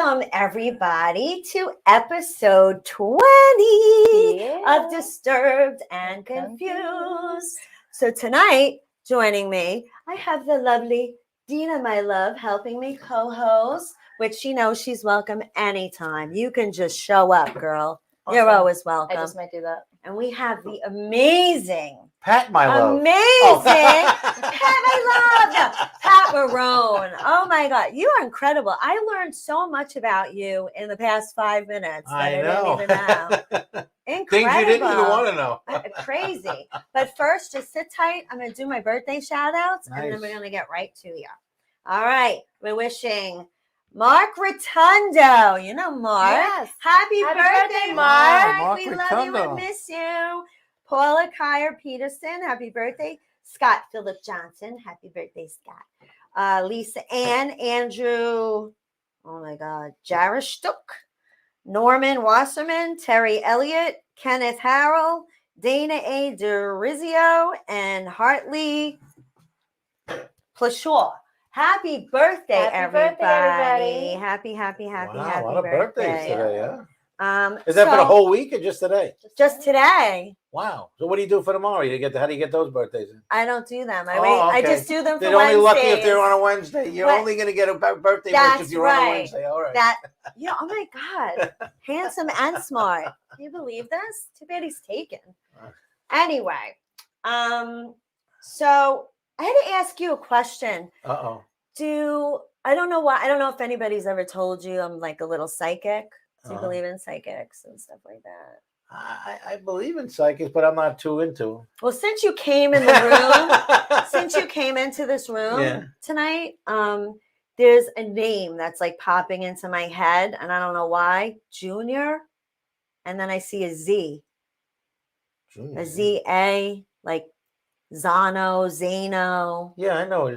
Welcome, everybody, to episode 20 of Disturbed and Confused. So tonight, joining me, I have the lovely Dina, my love, helping me co-host, which she knows she's welcome anytime. You can just show up, girl. Awesome. You're always welcome. I just might do that. And we have the amazing Pat, my love. Pat, my love. No, Pat Marone. Oh my God, you are incredible. I learned so much about you in the past 5 minutes that I didn't even know. Incredible. Things you didn't even want to know. Crazy. But first, just sit tight. I'm going to do my birthday shout outs and then we're going to get right to you. All right. We're wishing Mark Rotundo. You know Mark. Yes. Happy birthday, Mark. Mark We Rotundo. love you and miss you. Paula Kyer Peterson. Happy birthday. Scott Philip Johnson. Happy birthday, Scott. Lisa Ann. Andrew. Oh my God. Jarishtuk. Norman Wasserman. Terry Elliott. Kenneth Harrell. Dana A. DeRizio. And Hartley Plashaw. Happy birthday, everybody. Happy Wow, happy a lot of birthday. birthdays today, yeah? Is So, that for the whole week or just today? just today? Wow. So what do you do for tomorrow? How do you get those birthdays in? I don't do them. I Oh, wait. I okay. just do them for They're only lucky if they're Wednesdays. on a Wednesday. You're What? only going to get a birthday That's wish if you're on a right. Wednesday. All right. Oh my God. Handsome and smart. Can you believe this? Too bad he's taken. Anyway, so I had to ask you a question. Uh-oh. I don't know why. I don't know if anybody's ever told you I'm like a little psychic. Do you believe in psychics and stuff like that? I believe in psychics, but I'm not too into them. Well, since you came in the room, since you came into this room tonight, there's a name that's like popping into my head, and I don't know why. Junior, and then I see a Z, Junior. a Z-A, like Zano. Yeah, I know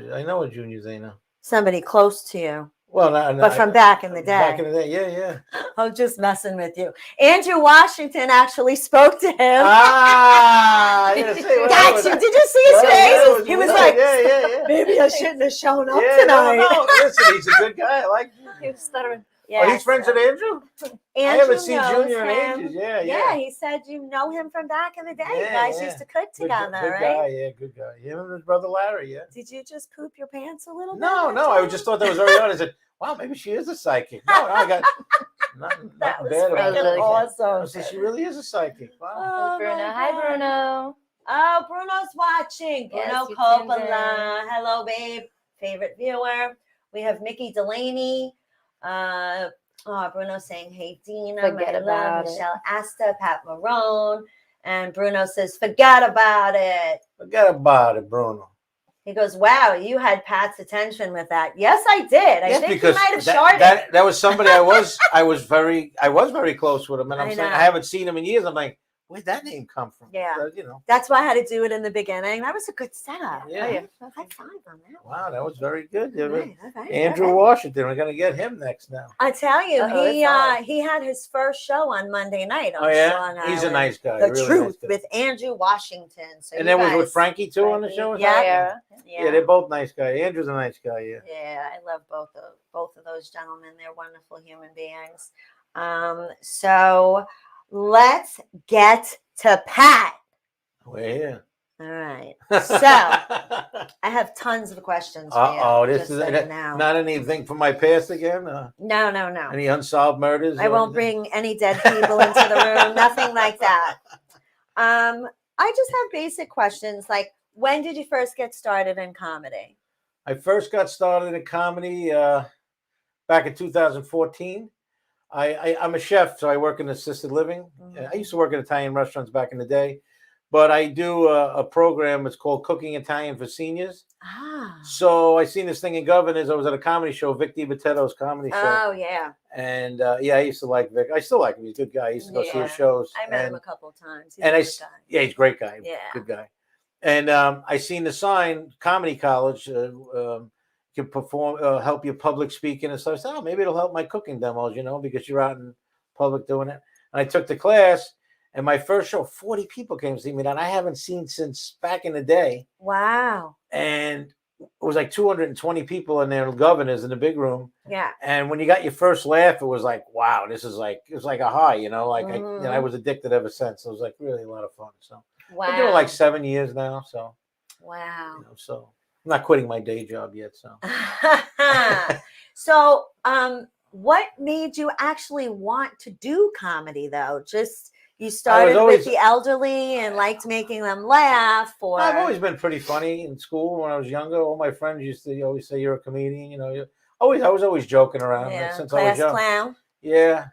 a Junior Zano. Somebody close to you. Well, but from back in the day. Back in the day, yeah. I'm just messing with you. Andrew Washington actually spoke to him. Ah, Did you see his face? He was like, yeah. maybe I shouldn't have shown up Yeah, tonight. no. Listen, he's a good guy. I like him. He was stuttering. Yeah, Are you friends with Andrew? I haven't seen Junior in him. ages. Yeah. Yeah, he said you know him from back in the day. You guys used to cook together, good right? Guy, yeah, good guy. Him and his brother Larry, yeah. Did you just poop your pants a little bit? No, I just thought that was very odd. I said, wow, maybe she is a psychic. No, I got nothing That was bad about freaking it. awesome. I said, she really is a psychic. Wow. Oh, Bruno. my Hi, God. Bruno. Oh, Bruno's watching. Bruno Yes, he tuned Coppola. Hello, babe. Favorite viewer. We have Mickey Delaney. Bruno saying, hey, Dina, Forget my love, about it. Michelle Asta, Pat Marone. And Bruno says, forget about it. Forget about it, Bruno. He goes, wow, you had Pat's attention with that. Yes, I did. I think he might have shorted. That was somebody I was very close with him, and I haven't seen him in years. I'm like, where'd that name come from? Yeah. So, That's why I had to do it in the beginning. That was a good setup. Yeah. High five on that. Wow, that was very good. Right. Andrew Washington. We're gonna get him next now. I tell you, Uh-oh, he had his first show on Monday night. On Oh yeah, Sean he's a Island. nice guy. The really Truth nice guy. with Andrew Washington. So And then was with Frankie too on the show. Yeah. Yeah, they're both nice guys. Andrew's a nice guy. Yeah. Yeah, I love both of those gentlemen. They're wonderful human beings. So let's get to Pat. We're here. All right. So I have tons of questions for you. Oh, this just is so you know. not anything from my past again. No. Any unsolved murders? I won't bring any dead people into the room. Nothing like that. I just have basic questions like, when did you first get started in comedy? I first got started in comedy back in 2014. I'm a chef, so I work in assisted living. Mm-hmm. I used to work in Italian restaurants back in the day, but I do a program. It's called Cooking Italian for Seniors. So I seen this thing in Governors. I was at a comedy show, Vic DiBattetto's comedy show. Oh, yeah. And I used to like Vic. I still like him. He's a good guy. I used to go see his shows. I met him a couple of times. He's and a good guy. Yeah, he's a great guy. Yeah. Good guy. And I seen the sign, Comedy College, can perform, help you public speaking and stuff. I said, oh, maybe it'll help my cooking demos, because you're out in public doing it. And I took the class, and my first show, 40 people came to see me that I haven't seen since back in the day. Wow. And was like 220 people in there, governors in the big room. Yeah. And when you got your first laugh, it was like, wow, it was like a high, you know, like I was addicted ever since. It was like really a lot of fun. So Wow. I've been doing like 7 years now. So, wow. you know, so I'm not quitting my day job yet. So, so, what made you actually want to do comedy though? Just you started with the elderly and liked making them laugh, or I've always been pretty funny in school when I was younger. All my friends used to always say you're a comedian. You know, I was always joking around since I was young. Clown. Yeah,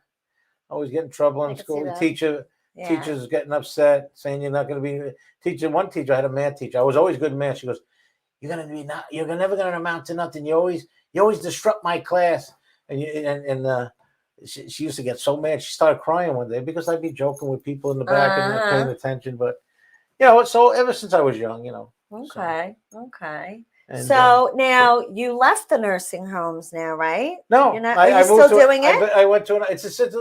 always get in trouble in school. The teachers getting upset, saying you're not going to be One teacher, I had a math teacher. I was always good in math. She goes, "You're never going to amount to nothing. You always disrupt my class." And she used to get so mad. She started crying one day because I'd be joking with people in the back and not paying attention. But you know, so ever since I was young, you know. Okay. And, so now you left the nursing homes now, right? No, are you still doing it? I went to it's assisted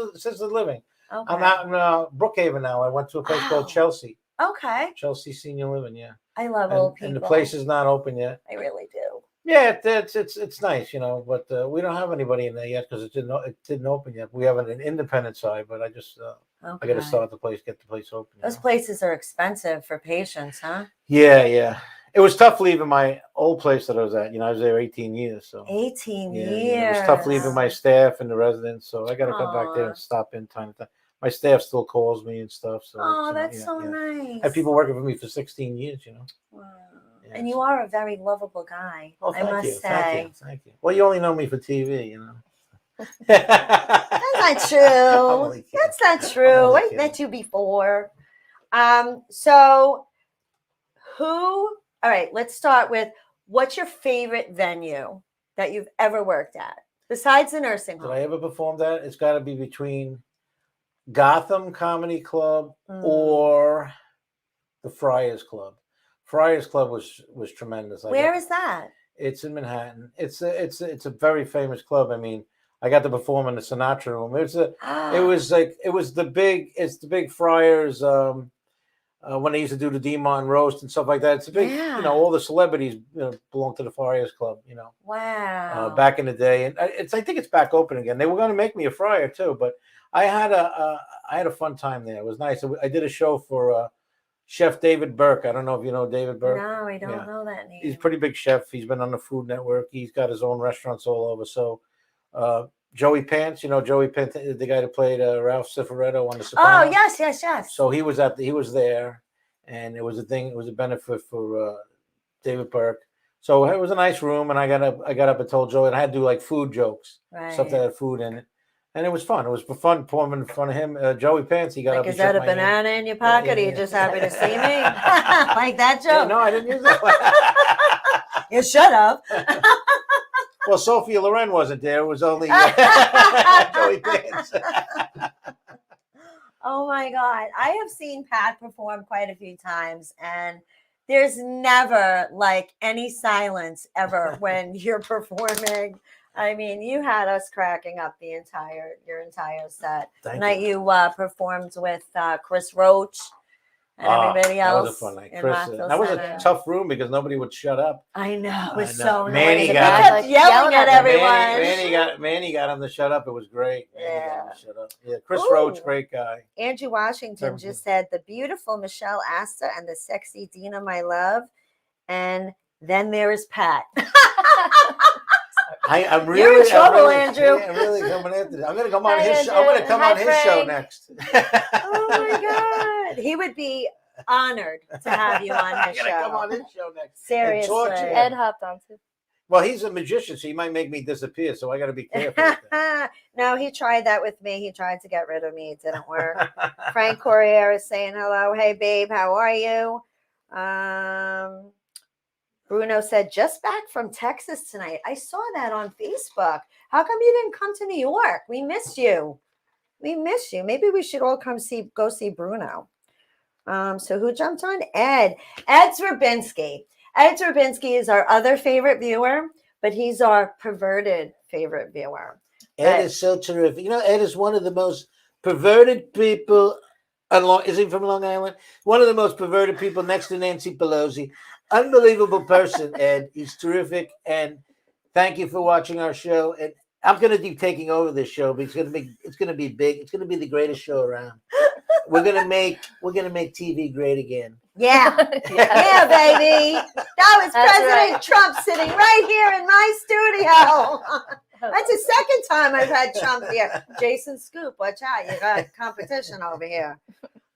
living. Okay. I'm out in Brookhaven now. I went to a place called Chelsea. Okay. Chelsea Senior Living, yeah. I love old people. And the place is not open yet. I really do. Yeah, it's nice, you know, but we don't have anybody in there yet because it didn't open yet. We have an independent side, but I just I got to start get the place open. Those places are expensive for patients, huh? Yeah. It was tough leaving my old place that I was at. You know, I was there 18 years. So 18 years. It was tough leaving my staff and the residents. So I got to come back there and stop in time to time. My staff still calls me and stuff. So that's so nice. I have people working for me for 16 years. You know. Wow. Yeah, and you are a very lovable guy. Oh, I must say. Thank you. Well, you only know me for TV, you know. That's not true. That's not true. I met you before. So all right, let's start with what's your favorite venue that you've ever worked at besides the nursing home? Did I ever perform that? It's got to be between Gotham Comedy Club or the Friars Club. Friars Club was tremendous. Where is that? It's in Manhattan. It's a very famous club. I mean, I got to perform in the Sinatra room. It was the big Friars when they used to do the D-Mon roast and stuff like that. It's a big, you know, all the celebrities belong to the Friars Club, you know. Wow. Back in the day, and I think it's back open again. They were going to make me a friar too, but I had a fun time there. It was nice. I did a show for Chef David Burke. I don't know if you know David Burke. No, I don't know that name. He's a pretty big chef. He's been on the Food Network. He's got his own restaurants all over. So Joey Pants, you know Joey Pants, the guy that played Ralph Cifaretto on The Sopranos. Oh, yes. So he was there, and it was a benefit for David Burke. So it was a nice room, and I got up and told Joey, and I had to do like food jokes, stuff that had food in it. And it was fun. It was fun performing in front of him. Joey Pants, he got up. Is that a banana in your pocket? Or you just happy to see me? Like that joke? No, I didn't use that. You should have. Well, Sophia Loren wasn't there. It was only Joey Pants. Oh my God. I have seen Pat perform quite a few times, and there's never like any silence ever when you're performing. I mean, you had us cracking up your entire set. Tonight you performed with Chris Roach and everybody else. That was a fun night. That was a tough room because nobody would shut up. I know. It was so Manny nice. got yelling at everyone. Manny got him to shut up. It was great. Yeah. Shut up. Yeah. Chris Roach, great guy. Andrew Washington just said, the beautiful Michelle Asta and the sexy Dina, my love. And then there is Pat. I'm really You're in trouble, Andrew. I'm really coming after this. I'm going to come on his show. I'm going to come on his show next. Oh my God. He would be honored to have you on his show. I'm going to come on his show next. Seriously. Ed hopped on too. Well, he's a magician, so he might make me disappear, so I got to be careful. No, he tried that with me. He tried to get rid of me. It didn't work. Frank Corriere is saying hello. Hey, babe, how are you? Bruno said, just back from Texas tonight. I saw that on Facebook. How come you didn't come to New York? We missed you. Maybe we should all go see Bruno. So who jumped on? Ed Zrabinski. Ed Zrabinski is our other favorite viewer, but he's our perverted favorite viewer. Ed is so terrific. You know, Ed is one of the most perverted people Is he from Long Island? One of the most perverted people next to Nancy Pelosi. Unbelievable person, Ed. He's terrific. And thank you for watching our show. And I'm going to be taking over this show because it's going to be big. It's going to be the greatest show around. We're going to make TV great again. Yeah. Yeah, baby. That was President Trump sitting right here in my studio. That's the second time I've had Trump here. Jason Scoop, watch out. You got competition over here.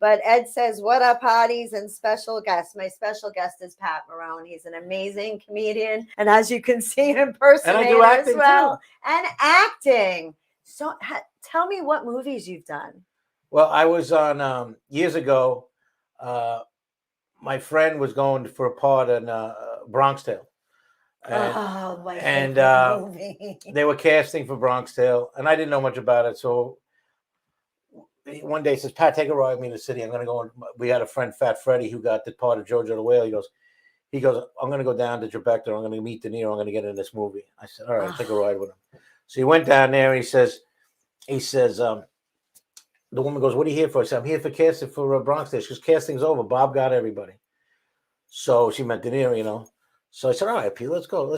But Ed says, what up, hotties and special guests? My special guest is Pat Marone. He's an amazing comedian. And as you can see, an impersonator as well. Too. And acting. So tell me what movies you've done. Well, I was on, years ago, my friend was going for a part in Bronx Tale. And movie. They were casting for Bronx Tale, and I didn't know much about it. So one day he says, Pat, take a ride with me to the city. I'm going to go. We had a friend, Fat Freddy, who got the part of Jojo the Whale. He goes, I'm going to go down to Tribeca. I'm going to meet De Niro. I'm going to get in this movie. I said, all right, take a ride with him. So he went down there, and he says, the woman goes, what are you here for? I said, I'm here for casting for Bronx Tale. She goes, casting's over. Bob got everybody. So she met De Niro, So I said, all right, P, let's go.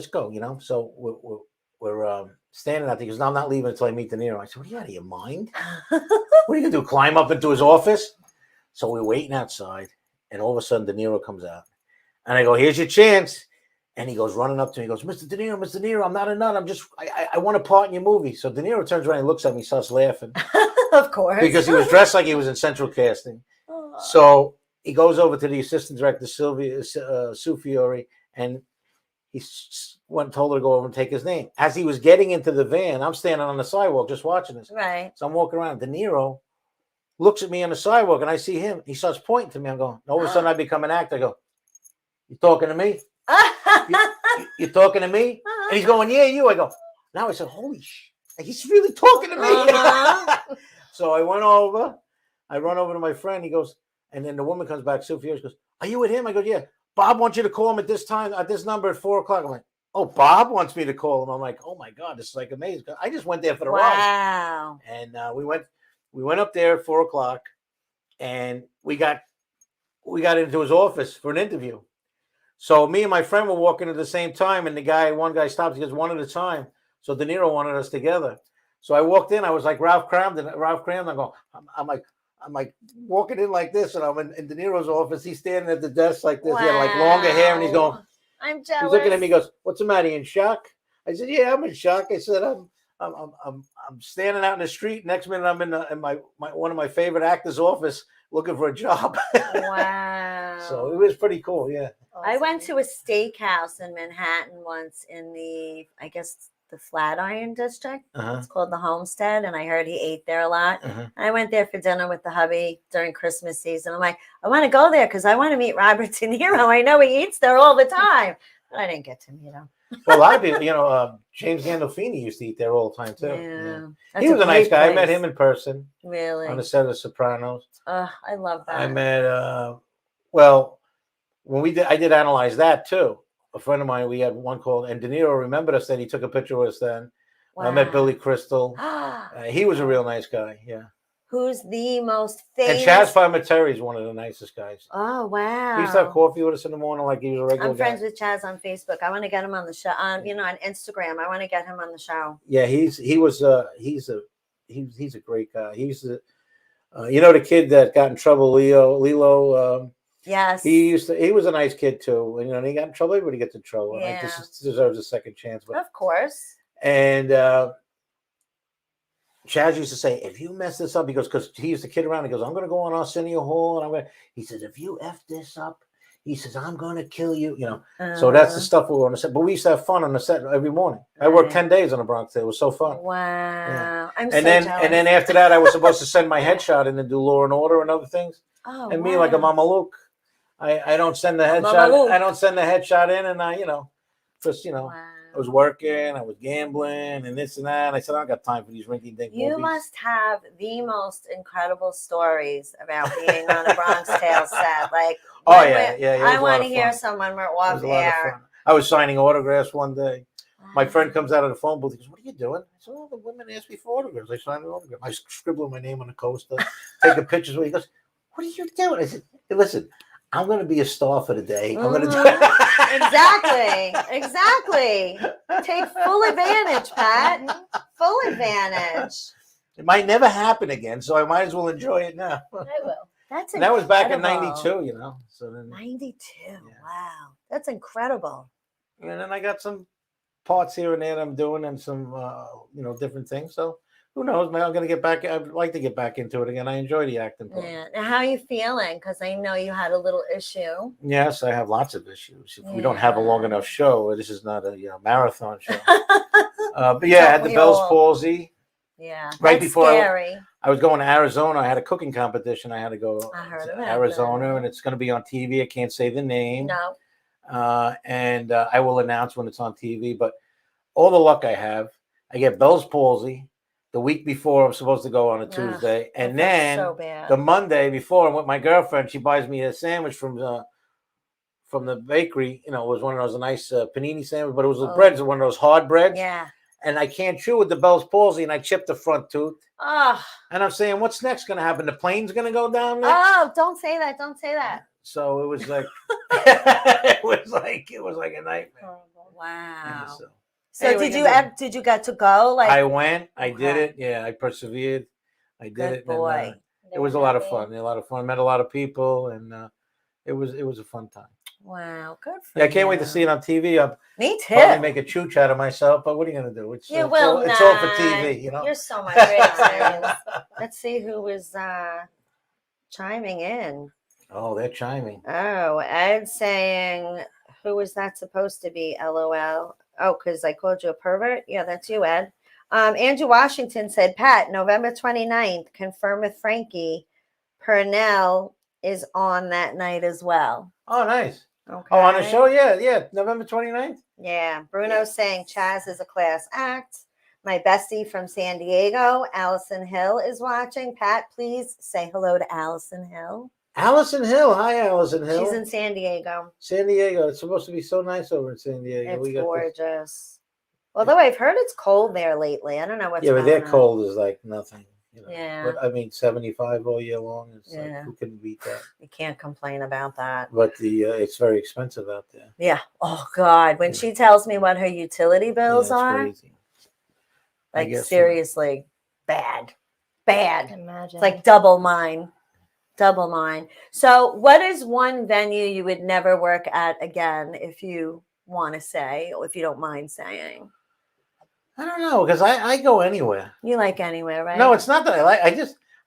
So we're standing out there. He goes, no, I'm not leaving until I meet De Niro. I said, what are you out of your mind? What are you going to do, climb up into his office? So we're waiting outside, and all of a sudden De Niro comes out. And I go, here's your chance. And he goes running up to me. He goes, Mr. De Niro, I'm not a nut. I want a part in your movie. So De Niro turns around and looks at me, starts laughing. Of course. Because he was dressed like he was in Central Casting. So he goes over to the assistant director, Sue Fiore, and he told her to go over and take his name. As he was getting into the van, I'm standing on the sidewalk just watching this. Right. So I'm walking around. De Niro looks at me on the sidewalk, and I see him. He starts pointing to me. I'm going, all of a sudden I become an actor. I go, you talking to me? You talking to me? And he's going, yeah, you. I go, now I said, holy shit, he's really talking to me. So I run over to my friend. He goes, and then the woman comes back, Sue Fiore, goes, are you with him? I go, yeah. Bob wants you to call him at this time, at this number at 4:00. I'm like, oh, Bob wants me to call him. I'm like, oh my God, this is like amazing. I just went there for the ride. Wow. And we went up there at 4:00, and we got into his office for an interview. So me and my friend were walking at the same time, and one guy stops. He goes, one at a time. So De Niro wanted us together. So I walked in. I was like Ralph Cramden. I go, I'm like walking in like this, and I'm in De Niro's office. He's standing at the desk like this. Wow. He had like longer hair, and he's going, I'm jealous. He's looking at me. He goes, what's the matter? You in shock? I said, yeah, I'm in shock. I said, I'm standing out in the street. Next minute, I'm in my one of my favorite actors' office looking for a job. Wow. So it was pretty cool. Yeah. I went to a steakhouse in Manhattan once in the Flatiron district. It's called the Homestead, and I heard he ate there a lot. I went there for dinner with the hubby during Christmas season. I'm like, I want to go there because I want to meet Robert De Niro. I know he eats there all the time, but I didn't get to meet him. Well, a lot of people, James Gandolfini used to eat there all the time too. Yeah. He was a nice guy. I met him in person. Really? On the set of The Sopranos. I love that. I met, I did Analyze That too. A friend of mine, we had one called, and De Niro remembered us then. He took a picture with us then. Wow. I met Billy Crystal. He was a real nice guy. Yeah. Who's the most famous? And Chaz Palminteri is one of the nicest guys. Oh, wow. He used to have coffee with us in the morning like he was a regular guy. I'm friends with Chaz on Facebook. I want to get him on the show. On Instagram. I want to get him on the show. Yeah, he's a great guy. He's the the kid that got in trouble, Lilo. Yes. He was a nice kid too. And he got in trouble. Everybody gets in trouble. Yeah. And I just deserves a second chance. But, of course. And Chaz used to say, if you mess this up, he goes, because he used to kid around. He goes, I'm going to go on Arsenio Hall, and he says, if you F this up, he says, I'm going to kill you. So that's the stuff we were on the set. But we used to have fun on the set every morning. I worked 10 days on the Bronx Tale. It was so fun. Wow. Yeah. I'm and then after that, I was supposed to send my headshot in and do Law and Order and other things. Oh, and me like a Mama Luke. I don't send the headshot. I don't send the headshot in, and wow. I was working, I was gambling, and this and that. And I said, I don't got time for these rinky-dink movies. You must have the most incredible stories about being on a Bronx Tale set. Like, I want to hear someone we're off air. I was signing autographs one day. My friend comes out of the phone booth. He goes, what are you doing? I said, the women asked me for autographs. I signed an autograph. I scribble my name on the coaster, taking pictures. He goes, what are you doing? I said, hey, listen, I'm going to be a star for the day. I'm going to do Exactly. Take full advantage, Pat. Full advantage. It might never happen again, so I might as well enjoy it now. I will. That's And that was back in incredible. '92, So then, 92. Yeah. Wow. That's incredible. and then I got some parts here and there that I'm doing, and some different things. So who knows? Maybe I'm going to get back. I'd like to get back into it again. I enjoy the acting part. Yeah. Now, how are you feeling? Because I know you had a little issue. Yes, I have lots of issues. If we don't have a long enough show, this is not a marathon show. But yeah, I had the Bell's palsy. Yeah. Right That's before scary. I was going to Arizona. I had a cooking competition. I had to go I heard to about Arizona, that. and it's going to be on TV. I can't say the name. No. And I will announce when it's on TV. But all the luck I have, I get Bell's palsy the week before I'm supposed to go on a Tuesday, and then so bad. the Monday before I'm with my girlfriend. She buys me a sandwich from the bakery. It was one of those nice panini sandwiches, but it was the breads, one of those hard breads. Yeah. And I can't chew with the Bell's palsy, and I chipped the front tooth. Oh. And I'm saying, what's next going to happen? The plane's going to go down next? Oh, don't say that. Don't say that. So it was like, it was like a nightmare. Wow. Yeah, So anyway, did you get to go? Like I went, I did it. Yeah, I persevered. I did good it. boy. And, it was a lot of fun. A lot of fun. Met a lot of people, and it was a fun time. Wow, good for Yeah, I can't wait to see it on TV. Me too. Probably make a chooch out of myself, but what are you going to do? It's all for TV, You're so much great. Let's see who is chiming in. Oh, they're chiming. Oh, Ed's saying, who is that supposed to be? LOL. Oh, because I called you a pervert? Yeah, that's you, Ed. Andrew Washington said, Pat, November 29th, confirm with Frankie. Purnell is on that night as well. Oh, nice. Okay. Oh, on the show? Yeah. November 29th? Yeah. Bruno's saying Chaz is a class act. My bestie from San Diego, Allison Hill, is watching. Pat, please say hello to Allison Hill. Allison Hill. Hi, Allison Hill. She's in San Diego. San Diego. It's supposed to be so nice over in San Diego. It's gorgeous. Although I've heard it's cold there lately. I don't know what's going on. Yeah, but their cold is like nothing. Yeah. But, I mean, 75 all year long. It's like, who can beat that? You can't complain about that. But it's very expensive out there. Yeah. Oh, God. When she tells me what her utility bills are, crazy. like seriously, bad. Imagine. It's like double mine. So what is one venue you would never work at again, if you want to say, or if you don't mind saying? I don't know, because I go anywhere. You like anywhere, right? No, it's not that I like.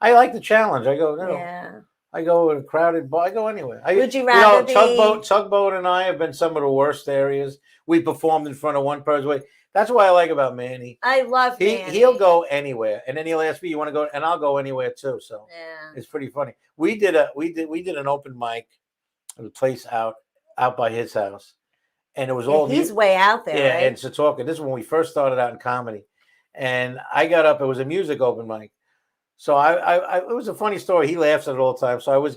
I like the challenge. I go. Yeah. I go in a crowded bar. I go anywhere. Would you rather be... Tugboat and I have been some of the worst areas. We performed in front of one person. That's what I like about Manny. I love Manny. He'll go anywhere, and then he'll ask me, "You want to go?" And I'll go anywhere too. So it's pretty funny. We did an open mic at a place out by his house, and it was all he's way out there. Yeah, right? and Setauket. This is when we first started out in comedy, and I got up. It was a music open mic. So I it was a funny story. He laughs at it all the time. So I was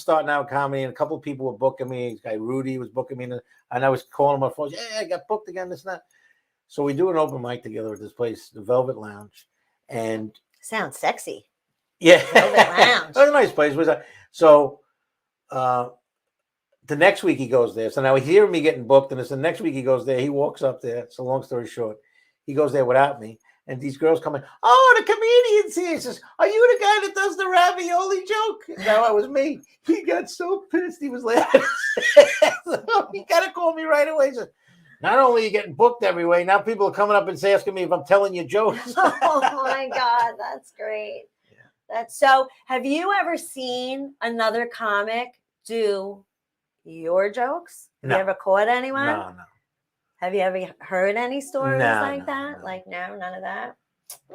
starting out in comedy, and a couple of people were booking me. This guy Rudy was booking me, and I was calling him on the phone. Yeah, I got booked again. This and that. So we do an open mic together at this place, the Velvet Lounge, and sounds sexy. Yeah, Velvet Lounge. It was a nice place. So the next week he goes there. So now he's hearing me getting booked, and it's the next week he goes there. He walks up there. So long story short, he goes there without me. And these girls come in, oh, the comedian's here. He says, are you the guy that does the ravioli joke? No, it was me. He got so pissed. He was laughing. So he got to call me right away. He says, not only are you getting booked every way, now people are coming up and asking me if I'm telling you jokes. Oh, my God. That's great. Yeah. So have you ever seen another comic do your jokes? Have you ever caught anyone? No. Have you ever heard any stories like that? No. Like, no, none of that?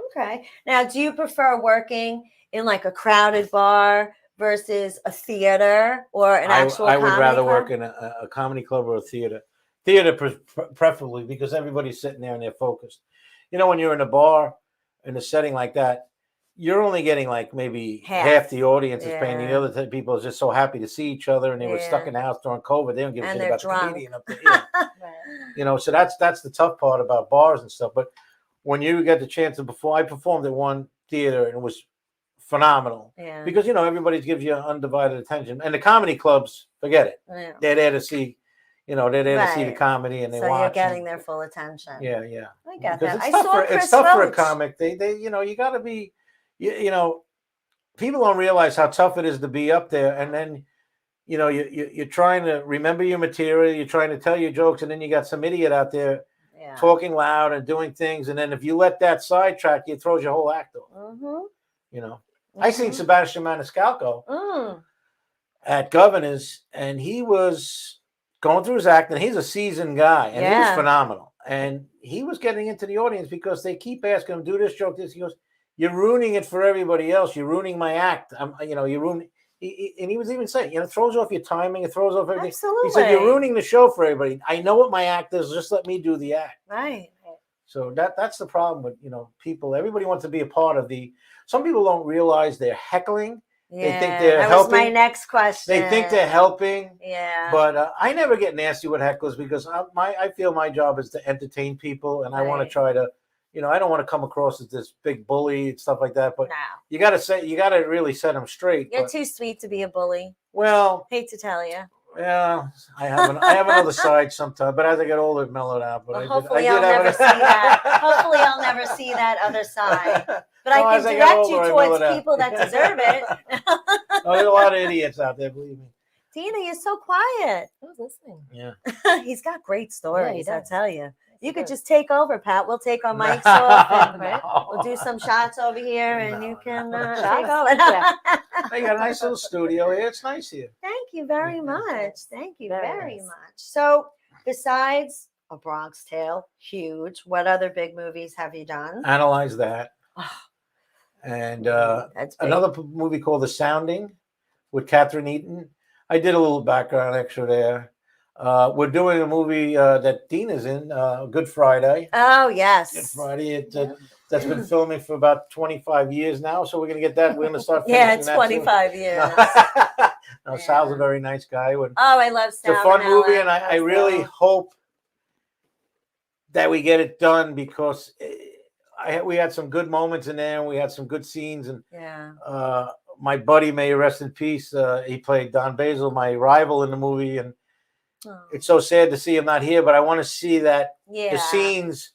Okay. Now, do you prefer working in like a crowded bar versus a theater or an actual comedy club? I would rather work in a comedy club or a theater. Theater preferably, because everybody's sitting there and they're focused. You know, when you're in a bar, in a setting like that, you're only getting like maybe half the audience is paying. The other people are just so happy to see each other, and they were stuck in the house during COVID. They don't give a shit about the comedian up there. You know, so that's the tough part about bars and stuff. But when you get the chance to perform, I performed at one theater and it was phenomenal. Yeah. Because, you know, everybody gives you undivided attention. And the comedy clubs, forget it. Yeah. They're there to see, you know, they're there to see the Right. comedy and they So watch. you're getting and, their full attention. Yeah, yeah. I get Because that. it's I tough saw for Chris it's tough for a Roach. comic. They you know, you got to be, you know, people don't realize how tough it is to be up there, and then, you know, you're trying to remember your material, you're trying to tell your jokes, and then you got some idiot out there Yeah. talking loud and doing things, and then if you let that sidetrack you, it throws your whole act off. Mm-hmm. You know, Mm-hmm. I seen Sebastian Maniscalco at Governor's, and he was going through his act, and he's a seasoned guy, and he was phenomenal. And he was getting into the audience because they keep asking him, do this joke, this. He goes, you're ruining it for everybody else. You're ruining my act. You know, you're ruining. And he was even saying, you know, it throws off your timing. It throws off everything. Absolutely. He said, you're ruining the show for everybody. I know what my act is. Just let me do the act. Right. So that's the problem with, you know, people. Everybody wants to be a part of the. Some people don't realize they're heckling. Yeah. They think they're that helping. was my next question. They think they're helping. Yeah. But I never get nasty with hecklers because I feel my job is to entertain people, and I want to try to, you know, I don't want to come across as this big bully and stuff like that. But no. you got to really set them straight. You're too sweet to be a bully. Well, hate to tell you. Yeah, I have another side sometimes, but as I get older, it mellowed out. But well, hopefully I'll never see that. Hopefully I'll never see that other side. But I can direct you towards people that deserve it. Oh, there's a lot of idiots out there, believe me. Dina, you're so quiet. I was listening. Yeah. He's got great stories, I tell you. You could does. just take over, Pat. We'll take our mics off and No. we'll do some shots over here and you can take over. Yeah. They got a nice little studio here. It's nice here. Thank you very much. Thank you Very very nice. much. So besides A Bronx Tale, huge, what other big movies have you done? Analyze that. And That's big. another movie called The Sounding with Catherine Eaton. I did a little background extra there. We're doing a movie that Dina's in, Good Friday. Oh, yes. Good Friday. That's been filming for about 25 years now. So we're going to get that. We're going to start Yeah, finishing it's that 25 years. No, Sal's a very nice guy. Oh, I love Sal. It's a fun movie, and I That's really Sal. hope that we get it done because we had some good moments in there, and we had some good scenes. And Yeah. my buddy, may he rest in peace, he played Don Basil, my rival in the movie, and it's so sad to see him not here. But I want to see that the scenes.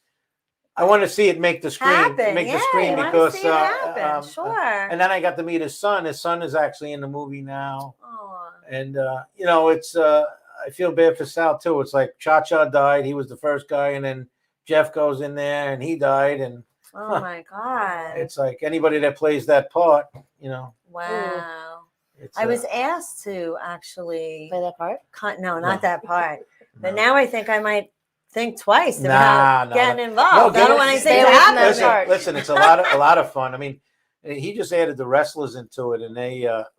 I want to see it make the screen, the screen because see it happen. Sure. And then I got to meet his son. His son is actually in the movie now. Oh. And you know, it's I feel bad for Sal too. It's like Cha died. He was the first guy, and then Jeff goes in there and he died. And Oh my God. it's like anybody that plays that part, you know. Wow. It's, I was asked to actually Play that part? no, not No. that part. But No. now I think I might think twice Nah, about no, getting no. involved. No, I don't get want it- anything stay to away from happen. that part. Listen, it's a lot of fun. I mean, he just added the wrestlers into it, and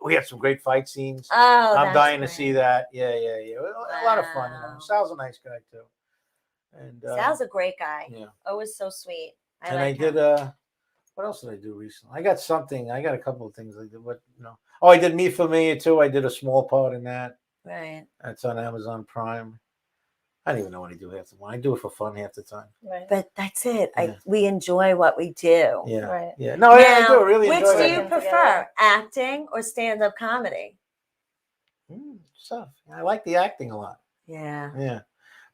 we had some great fight scenes. Oh, I'm that's dying to great. see that. Yeah. A lot of fun. You know. Wow. Sal's a nice guy too. And Sal's a great guy. yeah. Always so sweet. And like I did him. what else did I do recently? I got a couple of things I did, but you know. Oh, I did Me Familiar too. I did a small part in that. Right. That's on Amazon Prime. I don't even know what I do half the time. I do it for fun half the time. Right. But that's it. Yeah. We enjoy what we do. Yeah. Right. Yeah. No, I do really Which enjoy do that. you Working prefer, together. acting or stand-up comedy? Stuff. I like the acting a lot. Yeah. Yeah.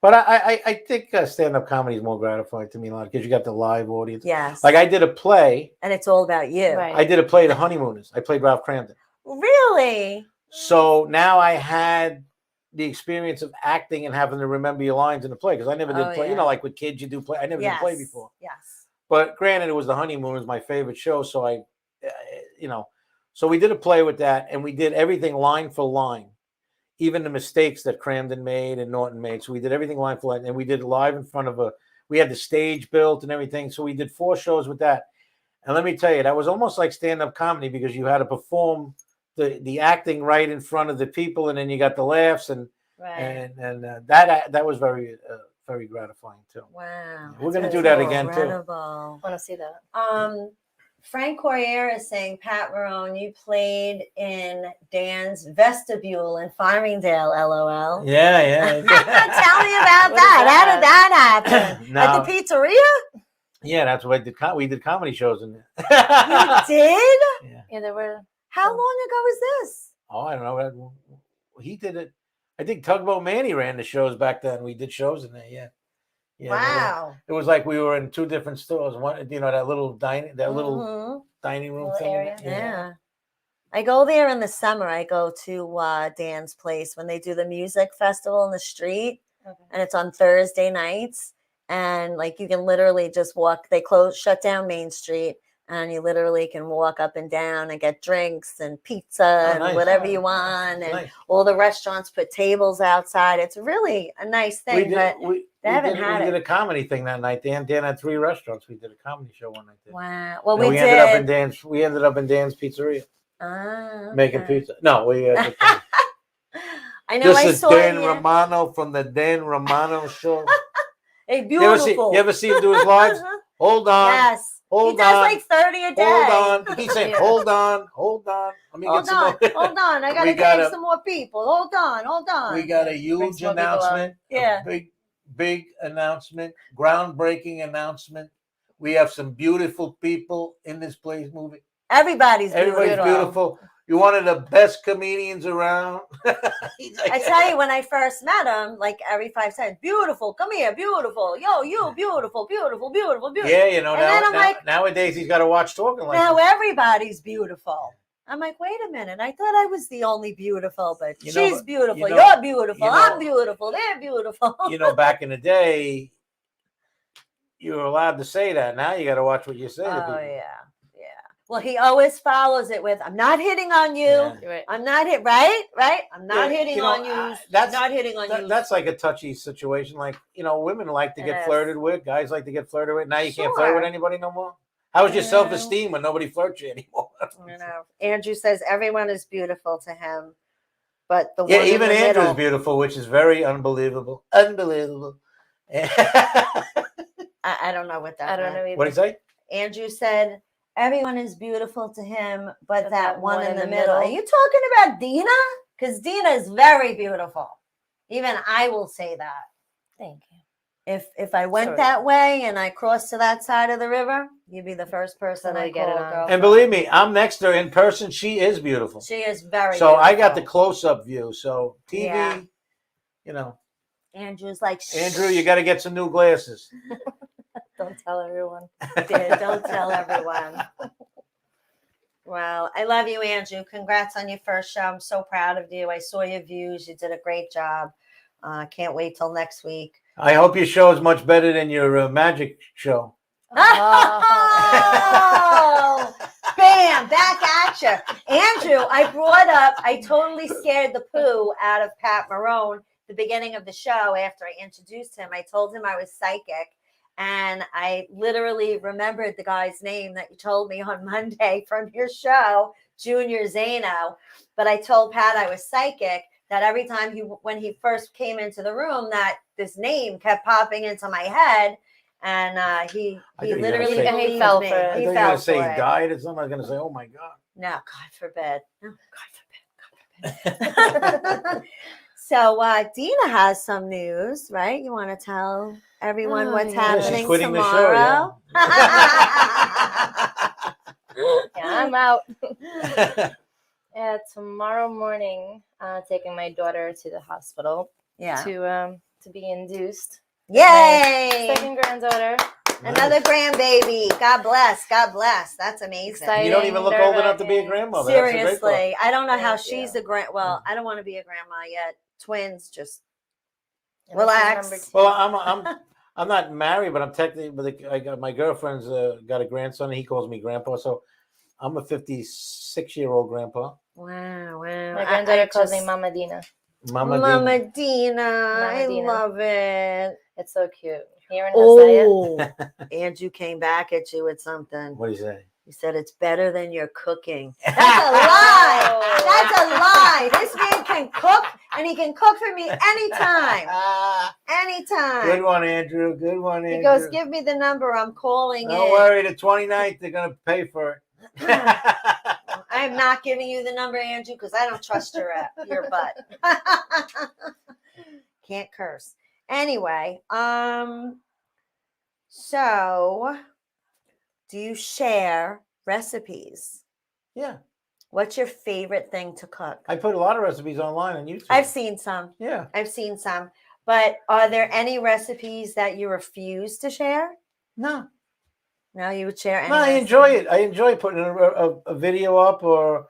But I think stand-up comedy is more gratifying to me a lot because you got the live audience. Yes. Like I did a play. And it's all about you. Right. I did a play, The Honeymooners. I played Ralph Cramden. Really? So now I had the experience of acting and having to remember your lines in the play because I never did Oh, play. yeah. You know, like with kids, you do play. I never did play before. Yes. But granted, it was The Honeymooners, my favorite show. So so we did a play with that, and we did everything line for line, even the mistakes that Cramden made and Norton made. So we did everything line for line, and we did live in front of we had the stage built and everything. So we did 4 shows with that. And let me tell you, that was almost like stand-up comedy because you had to perform the acting right in front of the people, and then you got the laughs, and Right. that was very very gratifying too. Wow. We're gonna That's do that again, too. incredible. Want to see that? Frank Corriere is saying, Pat Marone, you played in Dan's vestibule in Farmingdale, LOL. Yeah. Tell me about What is that. How did that? that happen? No. At the pizzeria? Yeah, that's what I did. We did comedy shows in there. You did? Yeah. Yeah, there were. How long ago was this? Oh, I don't know. He did it. I think Tugboat Manny ran the shows back then. We did shows in there. Yeah. Yeah. Wow. It was like we were in two different stores. One, that little dining, Mhm. dining room Little thing. area. Yeah. I go there in the summer. I go to Dan's place when they do the music festival in the street, Okay. and it's on Thursday nights. And like you can literally just walk. They shut down Main Street, and you literally can walk up and down and get drinks and pizza and nice. whatever Oh, you want. And Nice. all the restaurants put tables outside. It's really a nice We thing. did. But We haven't did. had We did it. a comedy thing that night. Dan had 3 restaurants. We did a comedy show one night. There. wow. Well, And we ended up did. in Dan's. We ended up in Dan's Pizzeria making Okay. pizza. No, we. I know. I This is saw Dan you. Romano from the Dan Romano Show. Hey, You ever beautiful. see him do his lives? Hold on. Yes. Hold He does on. like 30 a day. Hold on. He keeps saying, Yeah. hold on. Let me Hold get some on. more. Hold on. I We gotta gotta- take some more people. Hold on. We got a Bring huge some more people announcement. Yeah. A big announcement. Groundbreaking announcement. We have some beautiful people in this place moving. Everybody's Everybody's beautiful. beautiful. You're one of the best comedians around. He's like, I tell you, when I first met him, like every 5 seconds, beautiful, come here, beautiful, yo, you, beautiful. yeah, And then I'm like- nowadays he's got to watch talking like Now this. everybody's beautiful. I'm like, wait a minute. I thought I was the only beautiful, but You know, she's but- beautiful. you know- You're beautiful. you know- I'm beautiful. They're beautiful. Back in the day, you were allowed to say that. Now you got to watch what you say to people. Oh yeah. Well, he always follows it with, "I'm not hitting on you. Yeah. You're right. I'm not hit right. I'm not Yeah, hitting on you. that's not hitting on you." That's like a touchy situation. Like, women like to It get is. flirted with. Guys like to get flirted with. Now you can't flirt Sure. with anybody no more. How's your Yeah. self-esteem when nobody flirts you anymore? You know, Andrew says everyone is beautiful to him, but the Yeah, one in even the Andrew's middle, beautiful, which is very unbelievable. Unbelievable. I don't know what that. I don't know meant. either. What did he say? Andrew said everyone is beautiful to him, but But that one in the middle. Are you talking about Dina? Because Dina is very beautiful. Even I will say that. Thank you. If I went Sorry. that way and I crossed to that side of the river, you'd be the first person Then I I get it call. on. girlfriend. And believe me, I'm next to her in person. She is beautiful. She is very So I got the beautiful. close-up view. So TV, Yeah. Andrew's like, Andrew, you got to get some new glasses. Don't tell everyone. Don't tell everyone. Well, I love you, Andrew. Congrats on your first show. I'm so proud of you. I saw your views. You did a great job. Can't wait till next week. I hope your show is much better than your magic show. Oh, bam, back at you. Andrew, I totally scared the poo out of Pat Marone the beginning of the show after I introduced him. I told him I was psychic, and I literally remembered the guy's name that you told me on Monday from your show, Junior Zano. But I told Pat I was psychic, that every time when he first came into the room, that this name kept popping into my head. And he I thought you were literally gonna say- believed He fell me. for it. I thought He you were fell going to say for he it. died or something. I was going to say, oh my God. No, God forbid. No, God forbid. So Dina has some news, right? You want to tell everyone Oh, what's yeah. Yeah, happening she's quitting tomorrow? the Yeah, I'm out. Tomorrow morning, taking my daughter to the hospital Yeah. to be induced. Yay! Second granddaughter. Another grandbaby. God bless. God bless. That's amazing. Exciting. You don't even look old enough to be a nerve-wracking. grandmother. That's a great thought. Seriously, I don't know how Thank she's you. a grand. Well, I don't want to be a grandma yet. Twins, just And this is relax. number 2. Well, I'm not married, but I'm technically, but I got my girlfriend's got a grandson, and he calls me grandpa. So I'm a 56-year-old grandpa. Wow. My granddaughter calls me Mama Dina. Mama Dina. I Dina. love it. It's so cute. Hearing her say it. Oh, Andrew came back at you with something. What do you say? He said it's better than your cooking. That's a lie. That's a lie. This man can cook, and he can cook for me anytime. Anytime. Good one, Andrew. Good one, Andrew. He goes, give me the number. I'm calling Don't in. worry, the 29th, they're going to pay for it. I'm not giving you the number, Andrew, because I don't trust your butt. Can't curse. Anyway, So, do you share recipes? Yeah. What's your favorite thing to cook? I put a lot of recipes online on YouTube. I've seen some. Yeah. I've seen some. But are there any recipes that you refuse to share? No. No, you would share any No, I recipe? enjoy it. I enjoy putting a video up or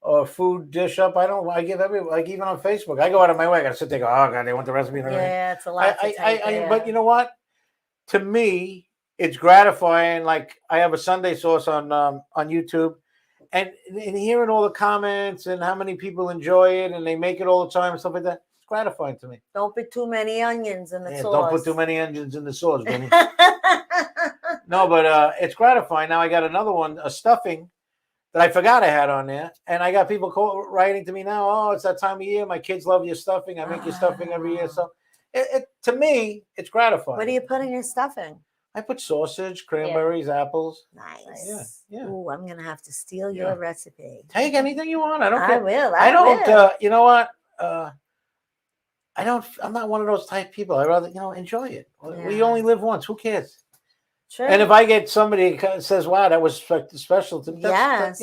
a food dish up. I give like even on Facebook. I go out of my way. I gotta sit there and go, oh God, they want the recipe. Yeah, it's a lot to take in. But you know what? To me, it's gratifying. Like I have a Sunday sauce on YouTube. And hearing all the comments and how many people enjoy it and they make it all the time and stuff like that, it's gratifying to me. Don't put too many onions in the sauce. Don't put too many onions in the sauce, Benny. No, but it's gratifying. Now I got another one, a stuffing that I forgot I had on there. And I got people writing to me now, oh, it's that time of year. My kids love your stuffing. I make your stuffing every year. So to me, it's gratifying. What do you put in your stuffing? I put sausage, cranberries, apples. Nice. Yeah. Ooh, I'm gonna have to steal your recipe. Take anything you want. I don't care. I will. I don't. You know what? I'm not one of those type people. I rather enjoy it. Yeah. We only live once. Who cares? True. And if I get somebody that says, "Wow, that was special to me," that's,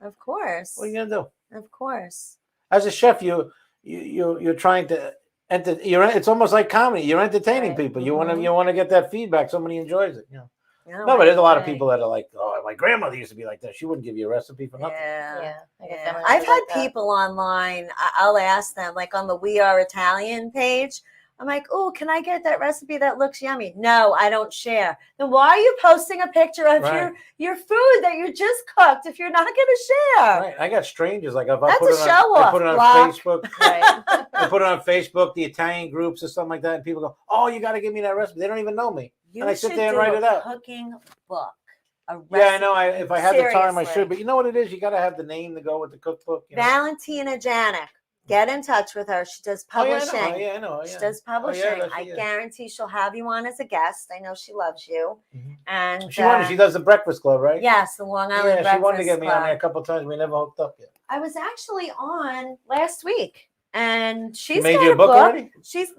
of course. what are you gonna do? Of course. As a chef, you're trying to it's almost like comedy. You're entertaining people. You want to get that feedback. Somebody enjoys it. No, but there's a lot of people that are like, "Oh, my grandmother used to be like that. She wouldn't give you a recipe for nothing." Yeah. Yeah. I've had people online. I'll ask them, like on the We Are Italian page. I'm like, oh, can I get that recipe that looks yummy? No, I don't share. Then why are you posting a picture of your food that you just cooked if you're not going to share? Right. I got strangers like if That's I put a show off. I put it on block. Facebook. Right. I put it on Facebook, the Italian groups or something like that, and people go, "Oh, you got to give me that recipe." They don't even know me, You and I sit should there and do write a it out. cooking book. A recipe. Yeah, I know. If I had the time, I Seriously. should. But you know what it is? You got to have the name to go with the cookbook. Valentina Janik. Get in touch with her. She does publishing. I know. She does publishing. I guarantee she'll have you on as a guest. I know she loves you. Mm-hmm. And she does the Breakfast Club, right? Yes, the Long Island Breakfast she wanted to get me Club. on there a couple of times. We never hooked up yet. I was actually on last week, and she's made got you a book already? She's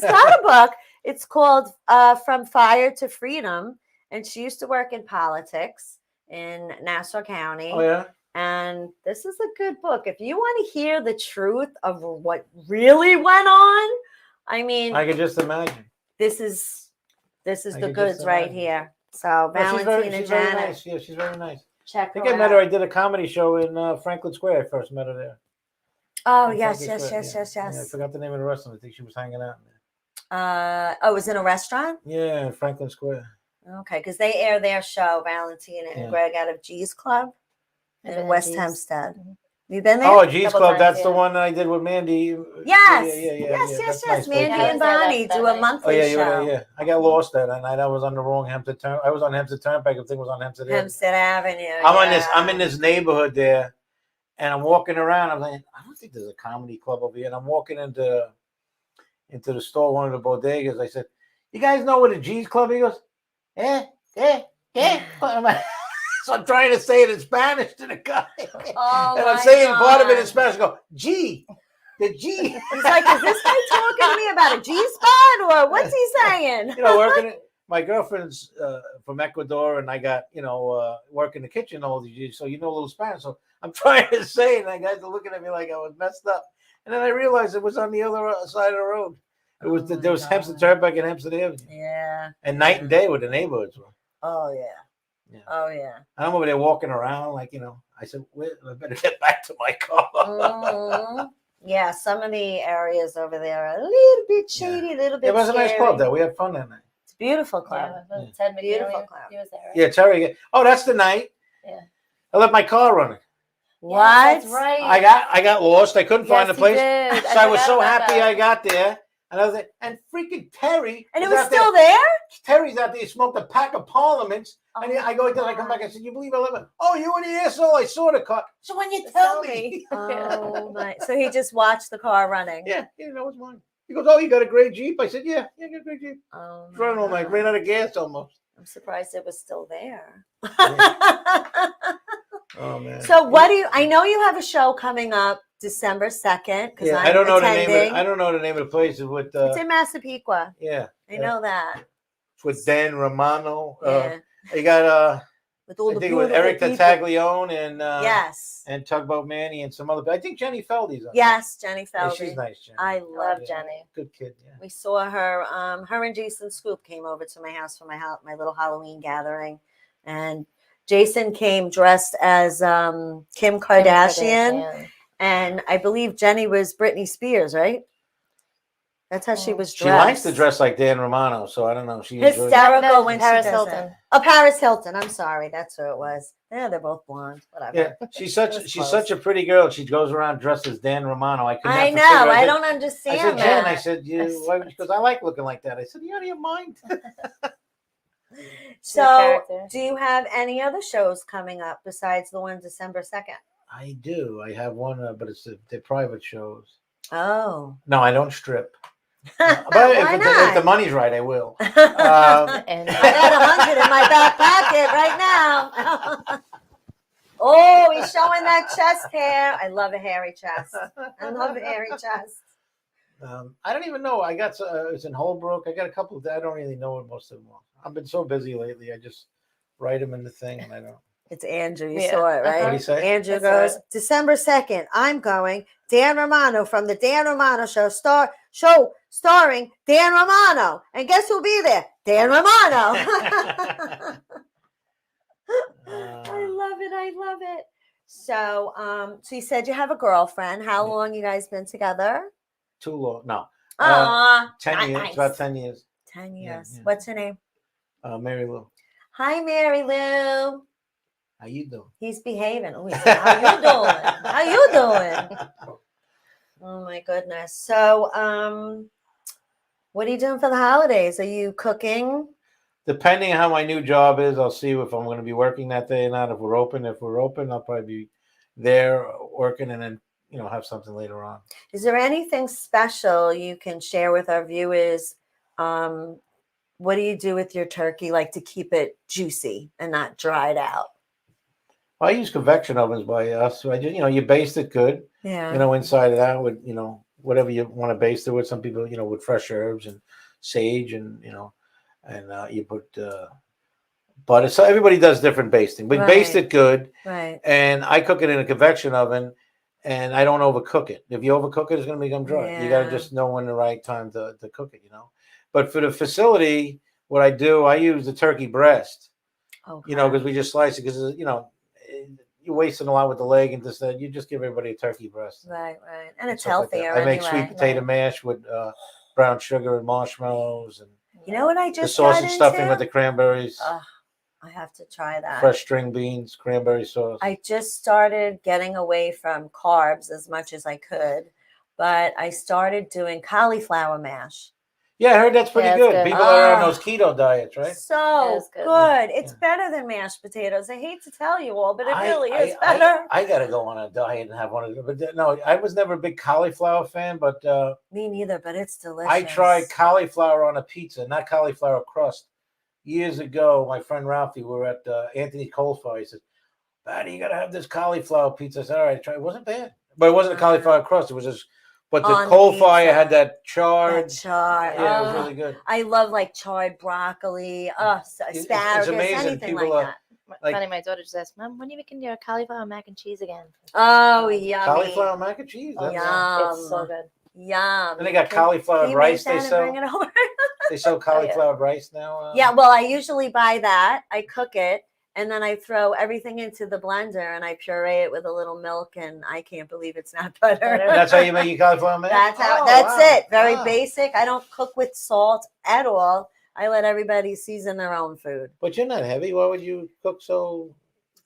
got a book. It's called From Fire to Freedom, and she used to work in politics in Nassau County. Oh yeah. And this is a good book. If you want to hear the truth of what really went on, I mean, I can just imagine. This is the goods right here. So Valentina she's very Janet. nice. Yeah, she's very nice. Check I think her I met her. out. I did a comedy show in Franklin Square. I first met her there. Oh, In yes. Franklin Square, Yeah, I forgot the name of the restaurant. I think she was hanging out in there. It was in a restaurant? Yeah, in Franklin Square. Okay, because they air their show, Valentina and Greg, out of G's Club in West Hempstead. You been there? Oh, G's Couple Club. times, That's yeah. the one I did with Mandy. Yes. That's nice. Mandy Yeah, and I was there Bonnie that do a night. monthly show. Yeah. I got lost that night. I was on the wrong Hempstead Turnpike. I was on Hempstead Turnpike. I think it was on Hempstead Avenue. Hempstead Avenue. I'm in this neighborhood there, and I'm walking around. I'm like, I don't think there's a comedy club over here. And I'm walking into the store, one of the bodegas. I said, "You guys know what a G's Club?" He goes, "Eh." So I'm trying to say it in Spanish to the guy. Oh, and I'm saying part of it in Spanish. I go, G. The G. He's like, is this guy talking to me about a G spot or what's he saying? Working it. My girlfriend's from Ecuador, and I got, work in the kitchen all these years. So a little Spanish. So I'm trying to say it, and the guys are looking at me like I was messed up. And then I realized it was on the other side of the road. It was there was Hempstead Turnpike and Hempstead Avenue. Yeah. And night and day with the neighborhoods. Oh, yeah. Oh, yeah. I'm over there walking around, I said, I better get back to my car. Mm-hmm. Yeah, some of the areas over there are a little bit shady, a little bit It was scary. a nice club, though. We had fun that night. It's a beautiful club. Yeah, Ted Beautiful McNeely, club. he was there, right? Yeah, Terry. Oh, that's the night. Yeah. I left my car running. What? Yes, that's right. I got lost. I couldn't find the place. Did. So I was so forgot about happy that. I got there. And I was like, and freaking Terry. And it was still there? Terry's out there. He smoked a pack of Parliaments. And Oh, I go there, I come back, I said, you believe I live in? Oh, you were the asshole. I saw the car. So when you tell me. Oh, my. So he just watched the car running. Yeah, he didn't know it was mine. He goes, oh, you got a gray Jeep? I said, yeah, I got a gray Jeep. Oh, Running all night, ran out of gas almost. I'm surprised it was still there. Oh, man. So I know you have a show coming up December 2nd because Yeah, I'm I don't know attending. the name of the place. It's in Massapequa. Yeah. I know that. with Dan Romano. Yeah. You got With all I the think it was beautiful Eric people. Tattaglione and Yes. and Tugboat Manny and some other. I think Jenny Feldy's on. Yes, Jenny there. Yeah, Feldy. she's nice. Jenny. I Love love Jenny. Good kid. Yeah. We saw her. Her and Jason Scoop came over to my house for my little Halloween gathering, and Jason came dressed as Kim Kardashian, and I believe Jenny was Britney Spears, right? That's how she was dressed. She likes to dress like Dan Romano, so I don't know. She enjoys hysterical No, when Paris she does Hilton. it. Oh, Paris Hilton. I'm sorry, that's who it was. Yeah, they're both blonde. Whatever. Yeah, she's was such a pretty girl. She goes around dressed as Dan Romano. I I never know. figure- I said- don't understand I said, that. Jen, I said, why would you? Because I like looking like that. I said, you out of your mind? So, character. do you have any other shows coming up besides the one December 2nd? I do. I have one, but they're private shows. Oh. No, I don't strip. Why But not? if the money's right, I will. And I got 100 in my back pocket right now. Oh, he's showing that chest hair. I love a hairy chest. I love a hairy chest. I don't even know. I got it's in Holbrook. I got a couple of. I don't really know what most of them are. I've been so busy lately. I just write them in the thing, and I don't. It's Andrew. You Yeah. saw it, right? What'd he say? Andrew That's goes, December 2nd, I'm going. Dan Romano from the Dan Romano show starring Dan Romano. And guess who'll be there? Dan Romano. I love it. I love it. So, so you said you have a girlfriend. How long you guys been together? Too long. No. Aw, 10 not years. nice. About 10 years. 10 years. Yeah. What's her name? Mary Lou. Hi, Mary Lou. How you doing? He's behaving. Oh, he said, how you doing? How you doing? Oh my goodness. So, what are you doing for the holidays? Are you cooking? Depending on how my new job is, I'll see if I'm going to be working that day or not. If we're open, I'll probably be there working and then have something later on. Is there anything special you can share with our viewers? What do you do with your turkey, like to keep it juicy and not dried out? I use convection ovens by us. So I just, you baste it good. Yeah. Inside and out with, whatever you want to baste it with. Some people, with fresh herbs and sage and, and you put butter. So everybody does different basting. We baste it good. Right. And I cook it in a convection oven and I don't overcook it. If you overcook it, it's going to become dry. Yeah. You got to just know when the right time to cook it, But for the facility, what I do, I use the turkey breast, Okay. because we just slice it because, you're wasting a lot with the leg and this, that. You just give everybody a turkey breast. Right. And it's stuff like that. healthier I make anyway. sweet potato mash with brown sugar and marshmallows and You know what I the just sauce got and stuffing into? with the cranberries, I have to try that. fresh string beans, cranberry sauce. I just started getting away from carbs as much as I could, but I started doing cauliflower mash. Yeah, I heard that's pretty Yeah, good. it's good. People are on those keto diets, right? So It's good. good. It's Yeah. better than mashed potatoes. I hate to tell you all, but it really is better. I got to go on a diet and have one of them. But no, I was never a big cauliflower fan, but Me neither, but it's delicious. I tried cauliflower on a pizza, not cauliflower crust. Years ago, my friend Ralphie, we were at Anthony Cole's fire. He said, "Patty, you got to have this cauliflower pizza." I said, "All right, try." It wasn't bad, but it wasn't a cauliflower crust. It was just, but the On coal pizza. fire had that charred. Chard. Yeah, it was really good. I love like charred broccoli, asparagus, amazing. anything People like are- that. Like- Funny, my daughter just asked, "Mom, when are you making your cauliflower mac and cheese again?" Oh, yummy. Cauliflower mac and cheese. Oh, That's it's so good. Yum. And they got Can cauliflower you rice. make They that and sell. bring it over? They sell cauliflower rice now. Yeah, well, I usually buy that. I cook it, and then I throw everything into the blender, and I puree it with a little milk, and I can't believe it's not butter. And that's how you make your cauliflower mac. That's how. Oh, That's wow. it. Very Wow. basic. I don't cook with salt at all. I let everybody season their own food. But you're not heavy. Why would you cook so?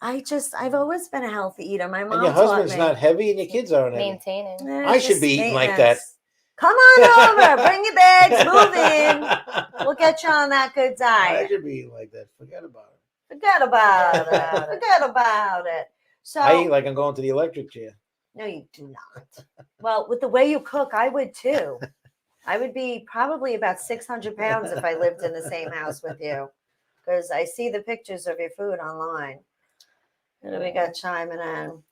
I've always been a healthy eater. My mom And your taught husband's me. not heavy, and your kids aren't heavy. Maintaining. Eh, I should just be eating like that. maintenance. Come on over. Bring your bags. Move in. We'll get you on that good I diet. should be eating like that. Forget about it. Forget about it. Forget about it. So I eat like I'm going to the electric chair. no, you do not. Well, with the way you cook, I would too. I would be probably about 600 pounds if I lived in the same house with you, because I see the pictures of your food online. And we got chiming in.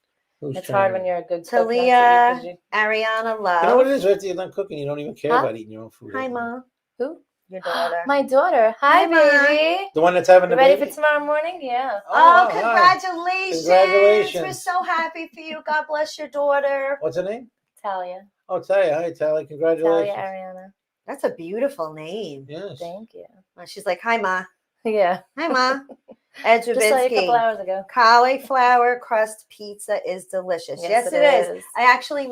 It's trying hard to- when you're a good cook. Talia, not to eat, 'cause Ariana You know what Love. it is? After you're done cooking, you don't even care Huh? about eating your own food. Hi, Mom. Who? your daughter? My daughter. Hi, Hi, Ma. baby. The one that's having You the ready baby? for tomorrow morning? Yeah. Oh, wow, hi. congratulations. Congratulations. We're so happy for you. God bless your daughter. What's her name? Talia. Oh, Talia. Hi, Talia. Talia Congratulations. Ariana. That's a beautiful name. Yes. Thank you. She's like, hi, Ma. Yeah. Hi, Ma. Ed Just like a couple Drabinsky. hours ago. Cauliflower crust pizza is delicious. Yes, it is. I actually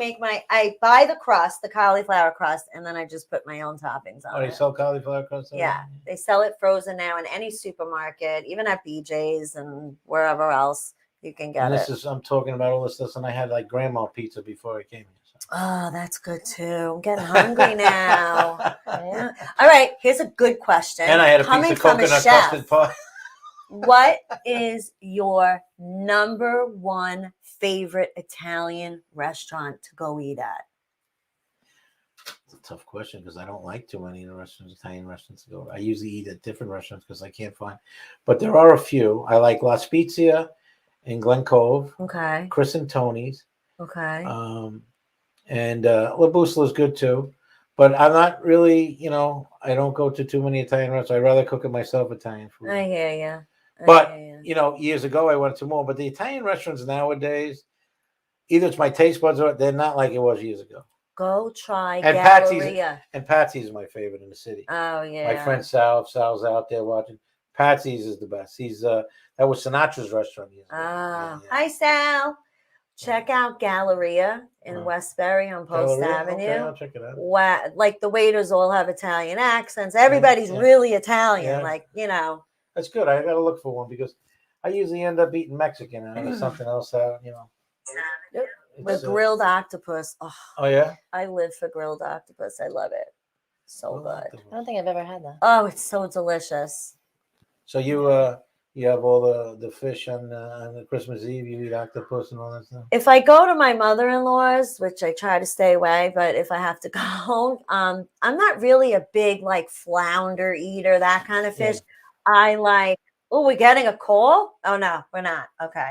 I buy the crust, the cauliflower crust, and then I just put my own toppings on Oh, they it. sell cauliflower crust? Yeah, they sell it frozen now in any supermarket, even at BJ's and wherever else you can get And this it. is, I'm talking about all this stuff, and I had like grandma pizza before I came here. So. Oh, that's good too. I'm getting hungry now. Yeah. All right, here's a good question. And I had a Coming piece of from a coconut chef. custard pie. What is your number one favorite Italian restaurant to go eat at? It's a tough question because I don't like too many restaurants, Italian restaurants to go. I usually eat at different restaurants because I can't find. But there are a few. I like La Spezia in Glen Cove, Okay. Chris and Tony's, Okay. and La Busla is good too. But I'm not really, I don't go to too many Italian restaurants. I'd rather cook it myself, Italian food. I hear you. But, years ago I went to more. But the Italian restaurants nowadays, either it's my taste buds or they're not like it was years ago. Go try And Galleria. Patsy's is my favorite in the city. Oh, yeah. My friend Sal's out there watching. Patsy's is the best. He's that was Sinatra's restaurant. Ah, hi Sal. Check out Galleria in Westbury on Post Avenue. Okay, I'll check it out. Wow, like the waiters all have Italian accents. Everybody's really Italian. Yeah. That's good. I got to look for one because I usually end up eating Mexican or something else out. Yep. With grilled octopus. Oh yeah. I live for grilled octopus. I love it. So good. I don't think I've ever had that. Oh, it's so delicious. So you have all the fish on the Christmas Eve. You eat octopus and all that stuff. If I go to my mother-in-law's, which I try to stay away, but if I have to go, I'm not really a big like flounder eater, that kind of fish. I like. Oh, we're getting a call? Oh no, we're not. Okay.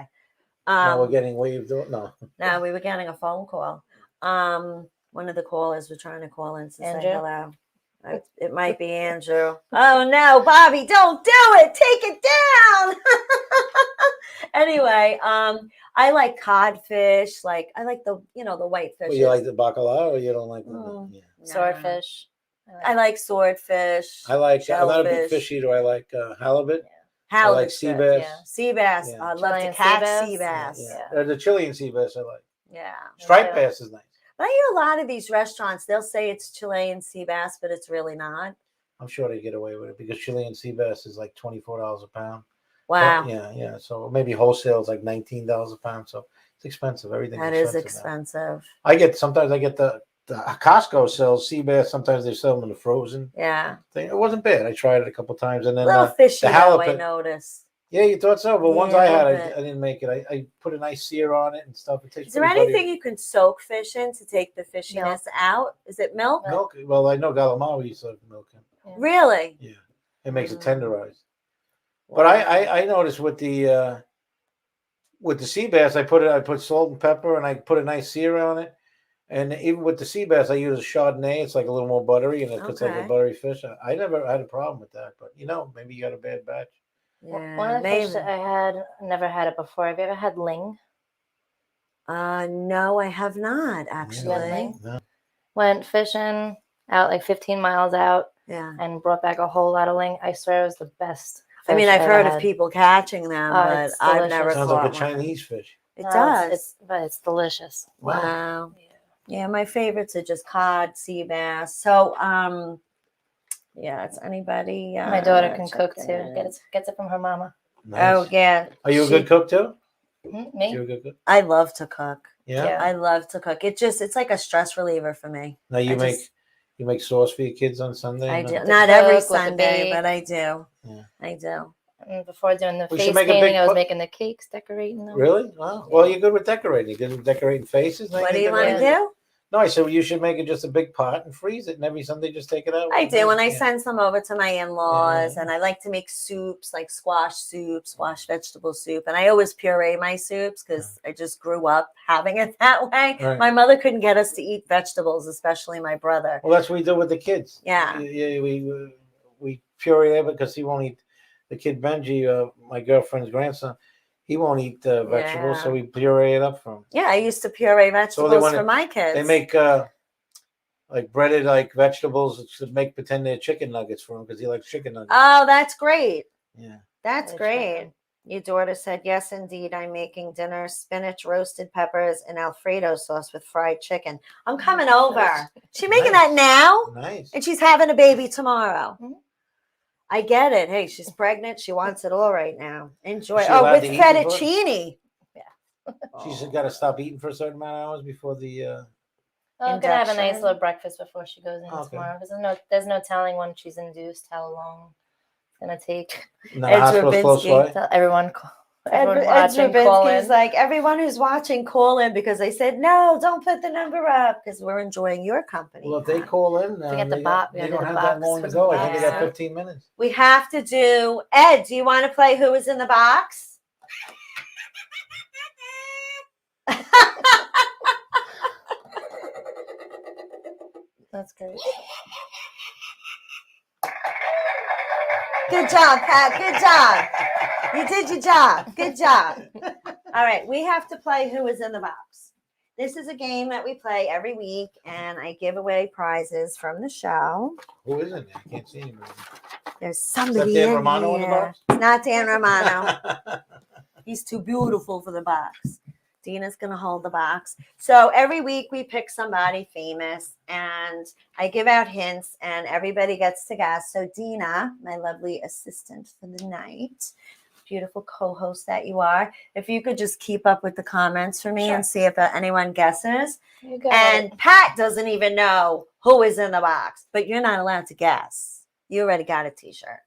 No, we're getting waved. No. No, we were getting a phone call. One of the callers were trying to call in to say hello. It might be Andrew. Oh no, Bobby, don't do it. Take it down. Anyway, I like codfish. Like I like the the white fish. Well, you like the bacalao, or you don't like Swordfish. I like swordfish. I'm not a big fish eater. I like halibut. I like sea bass. Yeah. Sea bass. Yeah. I love to catch sea bass. Yeah. The Chilean sea bass I like. Yeah. Striped bass is nice. But I hear a lot of these restaurants, they'll say it's Chilean sea bass, but it's really not. I'm sure they get away with it because Chilean sea bass is like $24 a pound. Wow. Yeah. So maybe wholesale is like $19 a pound. So it's expensive. Everything is expensive. Sometimes I get the Costco sells sea bass. Sometimes they sell them in the frozen. Yeah. thing. It wasn't bad. I tried it a couple times, and then a little fishy. The halibut. I noticed. Yeah, you thought so, but ones I had, I didn't make it. I put a nice sear on it and stuff. It tastes. Is there anything you can soak fish in to take the fishiness out? Is it milk? Milk. Well, I know Galamari used to have milk in. Yeah. Really? Yeah, it makes it tenderized. But I noticed with the sea bass, I put salt and pepper, and I put a nice sear on it. And even with the sea bass, I use a Chardonnay. It's like a little more buttery, and it's like a buttery fish. I never had a problem with that, but maybe you got a bad batch. Yeah, one of the fish that I had, never had it before. Have you ever had ling? No, I have not actually. No. Went fishing out like 15 miles out. Yeah. And brought back a whole lot of ling. I swear it was the best. I mean, I've heard of people catching them, but I've never Sounds caught like a Chinese fish. It does. But it's delicious. Wow. Yeah, my favorites are just cod, sea bass. So, it's anybody. My daughter can cook too. Gets it from her mama. Nice. Oh yeah. Are you a good cook too? Me? You're a good cook? I love to cook. Yeah. I love to cook. It's like a stress reliever for me. Now you make sauce for your kids on Sunday? I do. Not every Sunday, but I do. Yeah. I do. And before doing the face painting, I was making the cakes, decorating them. Really? Wow. Well, you're good with decorating. You're good with decorating faces. What do you want to do? No, I said you should make it just a big pot and freeze it, and every Sunday just take it out. I do, and I send some over to my in-laws, and I like to make soups, like squash soup, squash vegetable soup, and I always puree my soups because I just grew up having it that way. Right. My mother couldn't get us to eat vegetables, especially my brother. Well, that's what we do with the kids. Yeah. we puree it because he won't eat. The kid Benji, my girlfriend's grandson, he won't eat vegetables, so we puree it up for him. Yeah, I used to puree vegetables for my kids. They make like breaded like vegetables to pretend they're chicken nuggets for him because he likes chicken nuggets. Oh, that's great. Yeah, that's great. Your daughter said, yes, indeed. I'm making dinner, spinach, roasted peppers, and Alfredo sauce with fried chicken. I'm coming over. She's making that now. Nice. And she's having a baby tomorrow. Mm-hmm. I get it. Hey, she's pregnant. She wants it all right now. Enjoy. Oh, with fettuccine. Yeah. She's got to stop eating for a certain amount of hours before the... I'm going to have a nice little breakfast before she goes in tomorrow. Because there's no telling when she's induced how long going to take. Ed Rubinsky. Everyone watching, call in. Like, everyone who's watching, call in because they said, no, don't put the number up because we're enjoying your company. Well, if they call in, they don't have that long to go. I think they got 15 minutes. We have to do, Ed, do you want to play Who Is in the Box? That's great. Good job, Pat. Good job. You did your job. Good job. All right. We have to play Who Is in the Box. This is a game that we play every week, and I give away prizes from the show. Who is in there? I can't see anybody. There's somebody in Romano here. In the box? It's not Dan Romano. He's too beautiful for the box. Dina's going to hold the box. So every week we pick somebody famous and I give out hints and everybody gets to guess. So Dina, my lovely assistant for the night, beautiful co-host that you are, if you could just keep up with the comments for me and see if anyone guesses. And Pat doesn't even know who is in the box, but you're not allowed to guess. You already got a t-shirt.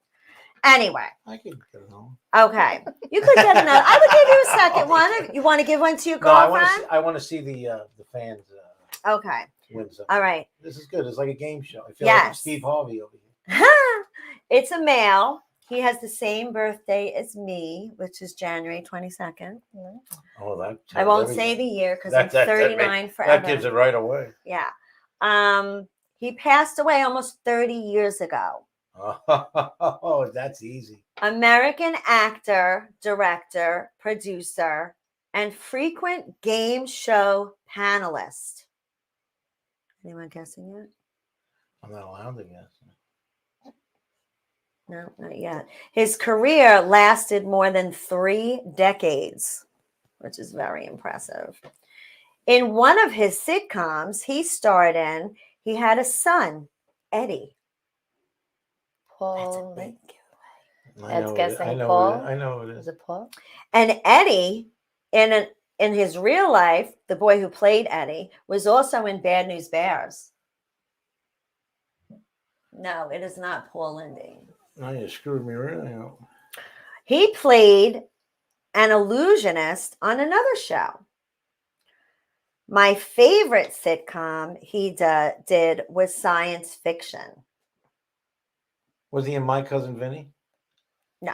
Anyway. I can get it home. Okay. You could get another. I would give you a second one. You want to give one to your girlfriend? I want to see the fans. Okay. Win something. All right. This is good. It's like a game show. I feel like I'm Steve Harvey over here. It's a male. He has the same birthday as me, which is January 22nd. Oh, that. I won't say the year because I'm 39 forever. That gives it right away. Yeah. He passed away almost 30 years ago. Oh, that's easy. American actor, director, producer, and frequent game show panelist. Anyone guessing yet? I'm not allowed to guess. No, not yet. His career lasted more than 3 decades, which is very impressive. In one of his sitcoms he starred in, he had a son, Eddie. Paul. Ed's guessing Paul. I know it is. Is it Paul? And Eddie, in his real life, the boy who played Eddie was also in Bad News Bears. No, it is not Paul Lindy. No, you screwed me really up. He played an illusionist on another show. My favorite sitcom he did was science fiction. Was he in My Cousin Vinny? No.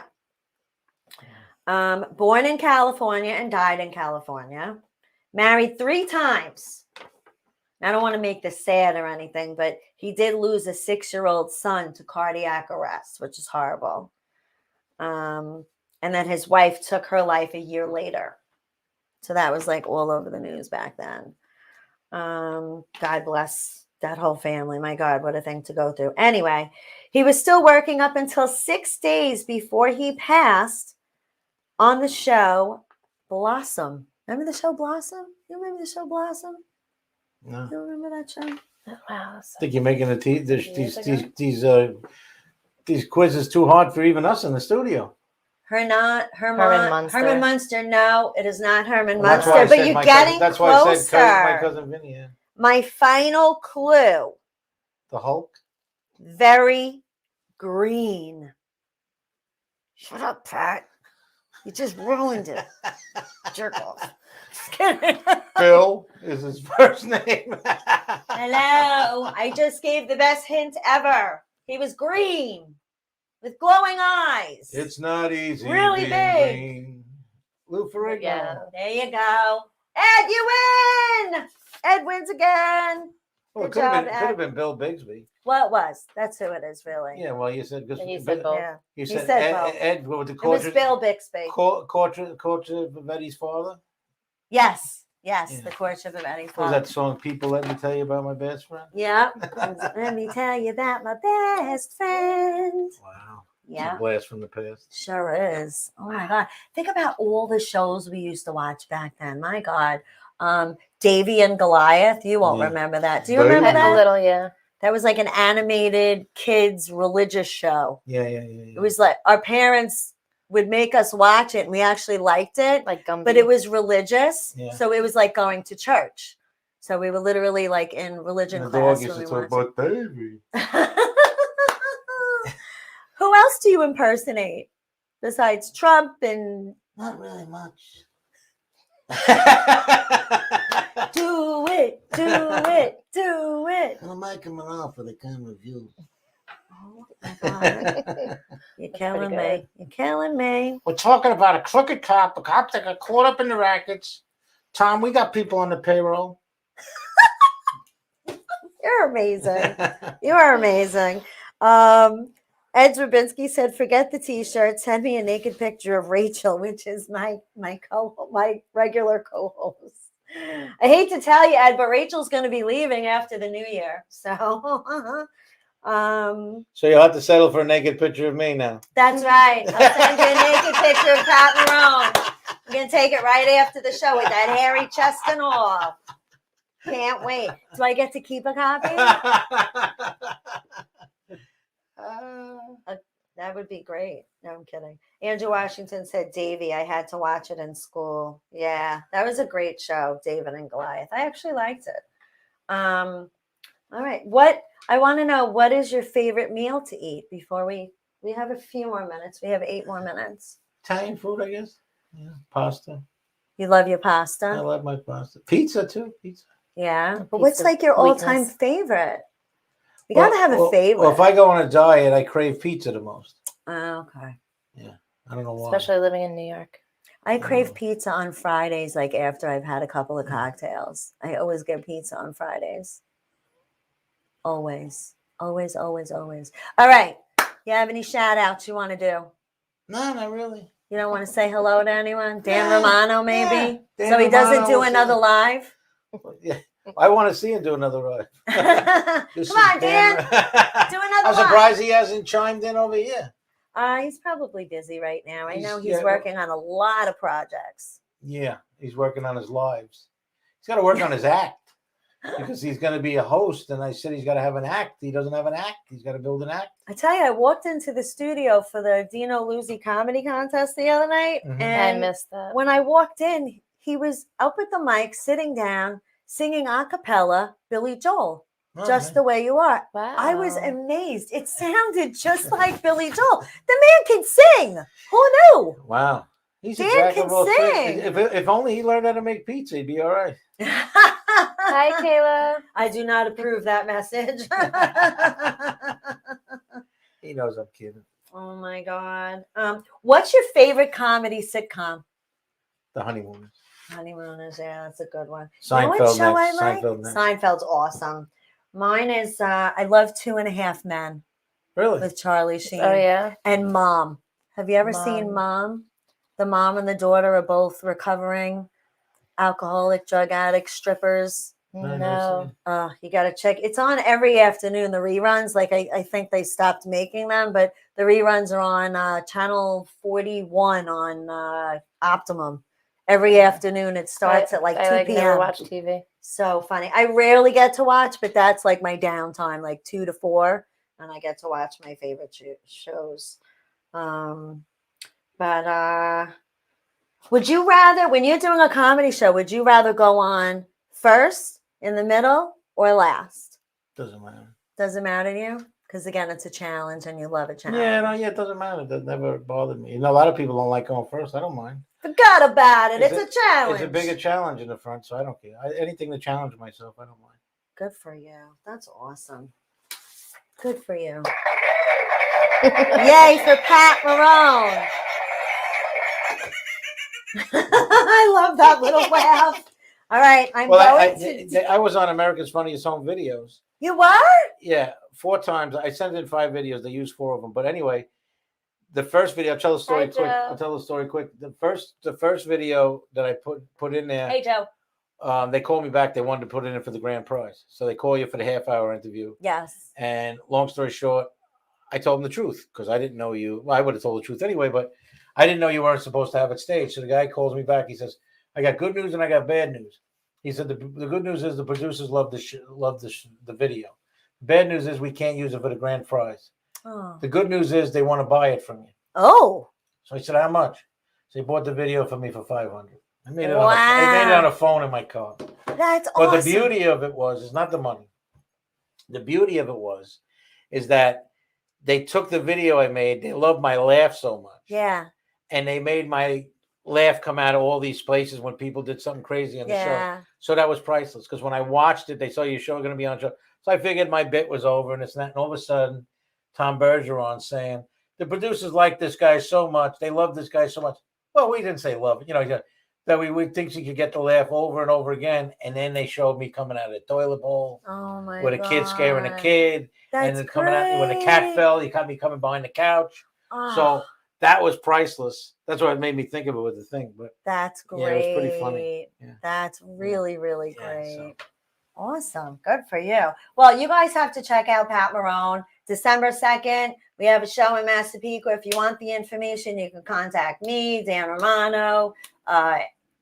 Born in California and died in California. Married 3 times. I don't want to make this sad or anything, but he did lose a 6-year-old son to cardiac arrest, which is horrible. And then his wife took her life a year later. So that was like all over the news back then. God bless that whole family. My God, what a thing to go through. Anyway, he was still working up until 6 days before he passed on the show Blossom. Remember the show Blossom? You remember the show Blossom? No. You remember that show? Wow. I think you're making these quizzes too hard for even us in the studio. Herman Munster. No, it is not Herman Well, Munster, but you're getting that's closer. Why I said My Cousin Vinny. Yeah. My final clue. The Hulk? Very green. Shut up, Pat. You just ruined it. Jerk off. Just kidding. Bill is his first name. Hello. I just gave the best hint ever. He was green with glowing eyes. It's not easy. Really big. Green. Lou Ferrigno. Yeah. There you go. Ed, you win. Ed wins again. Well, it Good could job, have been Bill Bigsby. Well, it was. That's who it is, really. Yeah, well, you said because He said both. Yeah. You He said said Ed, both. Ed with the It was Bill Bixby. Courtship of Eddie's father. Yes. Yeah. The courtship of Eddie's Was father. that song "People Let Me Tell You About My Best Friend"? Yeah. Let me tell you about my best friend. Wow. Yeah. It's a blast from the past. Sure is. Oh my God. Think about all the shows we used to watch back then. My God. Davy and Goliath. You won't remember that. Do you remember that? A little, yeah. That was like an animated kids religious show. Yeah. It was like our parents would make us watch it and we actually liked it. Like Gumby. But it was religious. Yeah. So it was like going to church. So we were literally like in religion And the class. dog used to talk about Davy. Who else do you impersonate besides Trump and? Not really much. Do it, do it, do it. I'm making it off for the camera view. Oh my God. You're killing me. You're killing me. We're talking about a crooked cop, a cop that got caught up in the rackets. Tom, we got people on the payroll. You're amazing. You are amazing. Ed Rabinski said, "Forget the T-shirt. Send me a naked picture of Rachel, which is my regular co-host." I hate to tell you, Ed, but Rachel's going to be leaving after the new year. So, So you'll have to settle for a naked picture of me now. That's right. I'll send you a naked picture of Pat Marone. I'm going to take it right after the show with that hairy chest and all. Can't wait. Do I get to keep a copy? That would be great. No, I'm kidding. Andrew Washington said, Davy, I had to watch it in school. Yeah, that was a great show, David and Goliath. I actually liked it. All right. I want to know, what is your favorite meal to eat before we have a few more minutes. We have 8 more minutes. Italian food, I guess. Yeah, pasta. You love your pasta? I love my pasta. Pizza, too. Pizza. Yeah. But what's like your all-time favorite? You got to have a favorite. Well, if I go on a diet, I crave pizza the most. Oh, okay. Yeah. I don't know why. Especially living in New York. I crave pizza on Fridays, like after I've had a couple of cocktails. I always get pizza on Fridays. Always. Always, always, always. All right. You have any shout outs you want to do? No, not really. You don't want to say hello to anyone? Dan Romano, maybe? Dan so he doesn't Romano do was another live? Yeah. I want to see him do another live. Come on, Dan. Do another I'm surprised he hasn't chimed in over here. He's probably busy right now. I know he's Yeah, working on a lot of projects. Yeah, he's working on his lives. He's got to work on his act because he's going to be a host. And I said he's got to have an act. He doesn't have an act. He's got to build an act. I tell you, I walked into the studio for the Dino Luzzi comedy contest the other night. Mhm. And I missed that. when I walked in, he was up at the mic, sitting down, singing a cappella, Billy Joel. Just the way you are. Wow. I was amazed. It sounded just like Billy Joel. The man can sing. Who knew? Wow. He's Dan a jack can of all sing. trades. If only he learned how to make pizza, he'd be all right. Hi, Kayla. I do not approve that message. He knows I'm kidding. Oh my God. What's your favorite comedy sitcom? The Honeymooners. Honeymooners, yeah, that's a good one. Seinfeld You know what show next. I like? Seinfeld next. Seinfeld's awesome. Mine is I love 2.5 Men Really? with Charlie Sheen. Oh, yeah. And Mom. Have you ever seen Mom? The mom and the daughter are both recovering alcoholic, drug addicts, strippers. No. You got to check. It's on every afternoon, the reruns. Like I think they stopped making them, but the reruns are on channel 41 on Optimum. Every afternoon it starts at like 2 p.m. Never watch TV. So funny. I rarely get to watch, but that's like my downtime, like 2 to 4, and I get to watch my favorite shows. But would you rather, when you're doing a comedy show, would you rather go on first, in the middle, or last? Doesn't matter. Doesn't matter to you? Because again, it's a challenge and you love a challenge. Yeah, it doesn't matter. That never bothered me. You know, a lot of people don't like going first. I don't mind. Forgot about it. It's a challenge. It's a bigger challenge in the front, so I don't care. Anything to challenge myself, I don't mind. Good for you. That's awesome. Good for you. Yay for Pat Marone. I love that little laugh. All right, I'm Well, going to. I was on America's Funniest Home Videos. You were? Yeah, 4 times. I sent in 5 videos. They used 4 of them. But anyway, the first video. I'll tell the story quick. Joe. I'll tell the story quick. The first video that I put in there. Hey, Joe. They called me back. They wanted to put it in for the grand prize. So they call you for the half-hour interview. Yes. And long story short, I told them the truth because I didn't know you. Well, I would have told the truth anyway, but I didn't know you weren't supposed to have it staged. So the guy calls me back. He says, "I got good news and I got bad news." He said, "The good news is the producers love the video. The bad news is we can't use it for the grand prize. Oh. The good news is they want to buy it from you." Oh. So I said, "How much?" So he bought the video for me for $500. I made it. Wow. I made it on a phone in my car. That's But awesome. the beauty of it is not the money. The beauty of it is that they took the video I made. They loved my laugh so much. Yeah. And they made my laugh come out of all these places when people did something crazy on the show. So that was priceless. Because when I watched it, they saw your show going to be on show. So I figured my bit was over and it's not. And all of a sudden, Tom Bergeron saying, "The producers like this guy so much. They love this guy so much." Well, we didn't say love. That we think she could get the laugh over and over again. And then they showed me coming out of the toilet bowl. Oh, my with God. a kid scaring a kid. That's and then coming out when a cat fell, he caught me coming behind the couch. Oh, So that was priceless. That's what made me think of it with the thing. But that's great. yeah, it was pretty funny. Yeah. That's really, really Yeah, great. Awesome. Good for you. Well, you guys have to check out Pat Marone. December 2nd, we have a show in Massapequa. If you want the information, you can contact me, Dan Romano,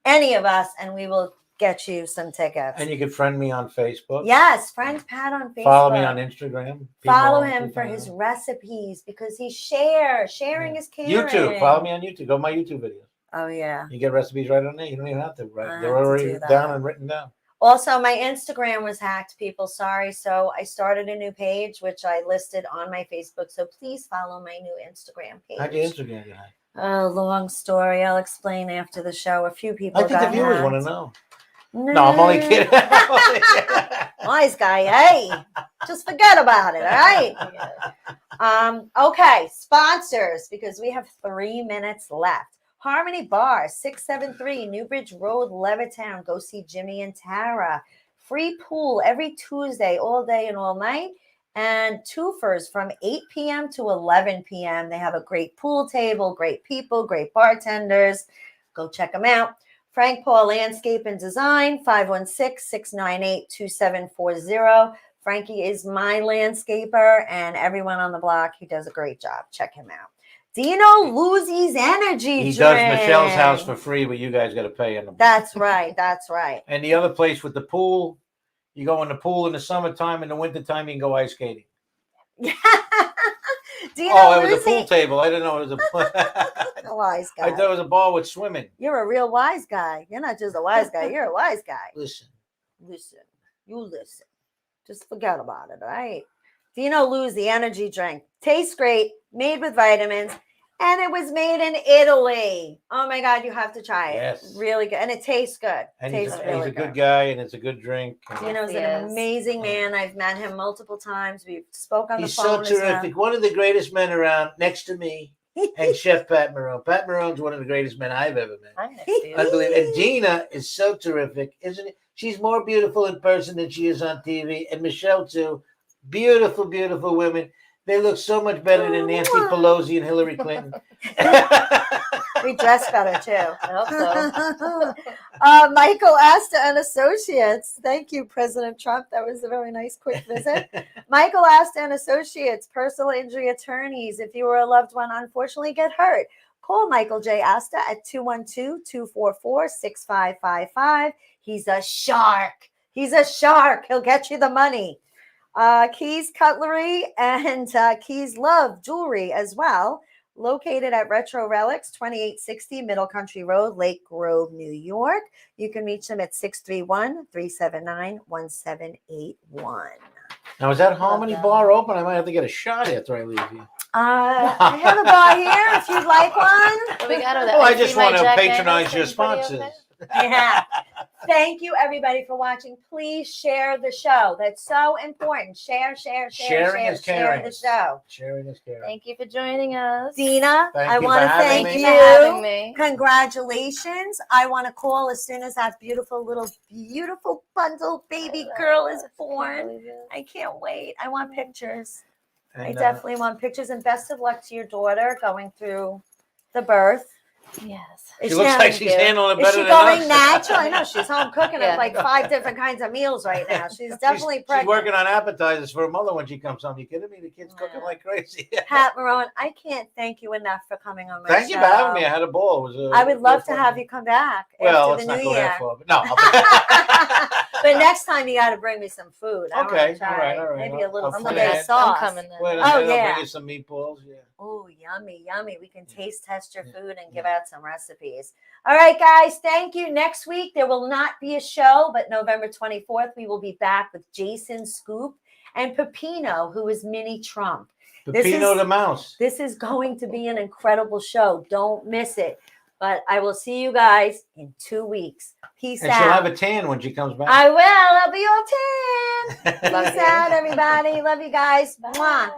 any of us, and we will get you some tickets. And you can friend me on Facebook. Yes, friend Pat on Facebook. Follow me on Instagram. Follow him for his recipes because he shares. Sharing is caring. YouTube. Follow me on YouTube. Go to my YouTube videos. Oh, yeah. You get recipes right on there. You don't even have to write. They're have to already do that. down and written down. Also, my Instagram was hacked, people. Sorry. So I started a new page, which I listed on my Facebook. So please follow my new Instagram page. How'd your Instagram get hacked? Oh, long story. I'll explain after the show. A few people I think got the viewers hacked. want to know. No, I'm only kidding. Wise guy, hey, just forget about it, all right? Okay, sponsors, because we have 3 minutes left. Harmony Bar, 673 Newbridge Road, Levittown. Go see Jimmy and Tara. Free pool every Tuesday, all day and all night. And twofers from 8 p.m. to 11 p.m. They have a great pool table, great people, great bartenders. Go check them out. Frank Paul Landscape and Design, 516-698-2740. Frankie is my landscaper and everyone on the block. He does a great job. Check him out. Dino Luzzi's Energy He Drink. does Michelle's house for free, but you guys got to pay him. That's right. That's right. And the other place with the pool, you go in the pool in the summertime. In the wintertime, you can go ice skating. Dino It was a Luzzi. pool table. I didn't know it was A wise guy. I thought it was a bar with swimming. You're a real wise guy. You're not just a wise guy. You're a wise guy. Listen. You listen. Just forget about it, all right? Dino Luzzi Energy Drink. Tastes great. Made with vitamins. And it was made in Italy. Oh, my God. You have to try it. Yes. Really good. And it tastes good. And tastes he's really a good guy, and it's a good drink. Dino's Yes, an he is. amazing man. I've met him multiple times. We've spoke on He's the so phone. terrific. One of the greatest men around next to me. And Chef Pat Marone. Pat Marone's one of the greatest men I've ever met. I'm next to you. Unbelievable. And Dina is so terrific, isn't it? She's more beautiful in person than she is on TV. And Michelle, too. Beautiful, beautiful women. They look so much better than Nancy Pelosi and Hillary Clinton. We dress better, too. I hope so. Michael Asta and Associates. Thank you, President Trump. That was a very nice, quick visit. Michael Asta and Associates, personal injury attorneys. If you or a loved one unfortunately get hurt, call Michael J. Asta at 212-244-6555. He's a shark. He's a shark. He'll get you the money. Keys Cutlery and Keys Love Jewelry as well. Located at Retro Relics, 2860 Middle Country Road, Lake Grove, New York. You can reach them at 631-379-1781. Now, is that Harmony Bar open? I might have to get a shot after I leave here. I have a bar here if you'd like one. We got her. I just want to patronize your sponsors. Yeah. Thank you, everybody, for watching. Please share the show. That's so important. Share Sharing is caring. the show. Sharing is caring. Thank you for joining us. Dina, Thank I you want to for having thank me. you. Thank you for having me. Congratulations. I want to call as soon as that beautiful bundle baby girl is born. I can't wait. I want pictures. And, I definitely want pictures, and best of luck to your daughter going through the birth. Yes. She looks like she's handling it Is better she than going us. natural? I know she's home cooking Yeah. up like 5 different kinds of meals right now. She's definitely She's pregnant. working on appetizers for her mother when she comes home. You kidding me? The kid's cooking Yeah. like crazy. Pat Marone, I can't thank you enough for coming on my Thank show. you for having me. I had a ball. It was I would love to have you come back Well, after let's the not new go year. that far. But no. But next time you got to bring me some food. I Okay, want to try all right. Maybe a little I'll filet plan it. sauce. I'm coming then. Wait a Oh, minute, I'll yeah. bring you some meatballs. Yeah. Oh, yummy, yummy. We can taste test your Yeah. food and give out some recipes. All right, guys, thank you. Next week, there will not be a show, but November 24th, we will be back with Jason Scoop and Peppino, who is Mini Trump. Peppino the mouse. This is going to be an incredible show. Don't miss it. But I will see you guys in 2 weeks. Peace And out. she'll have a tan when she comes back. I will. I'll be all tan. Peace out, everybody. Love you guys. Bye. Mwah.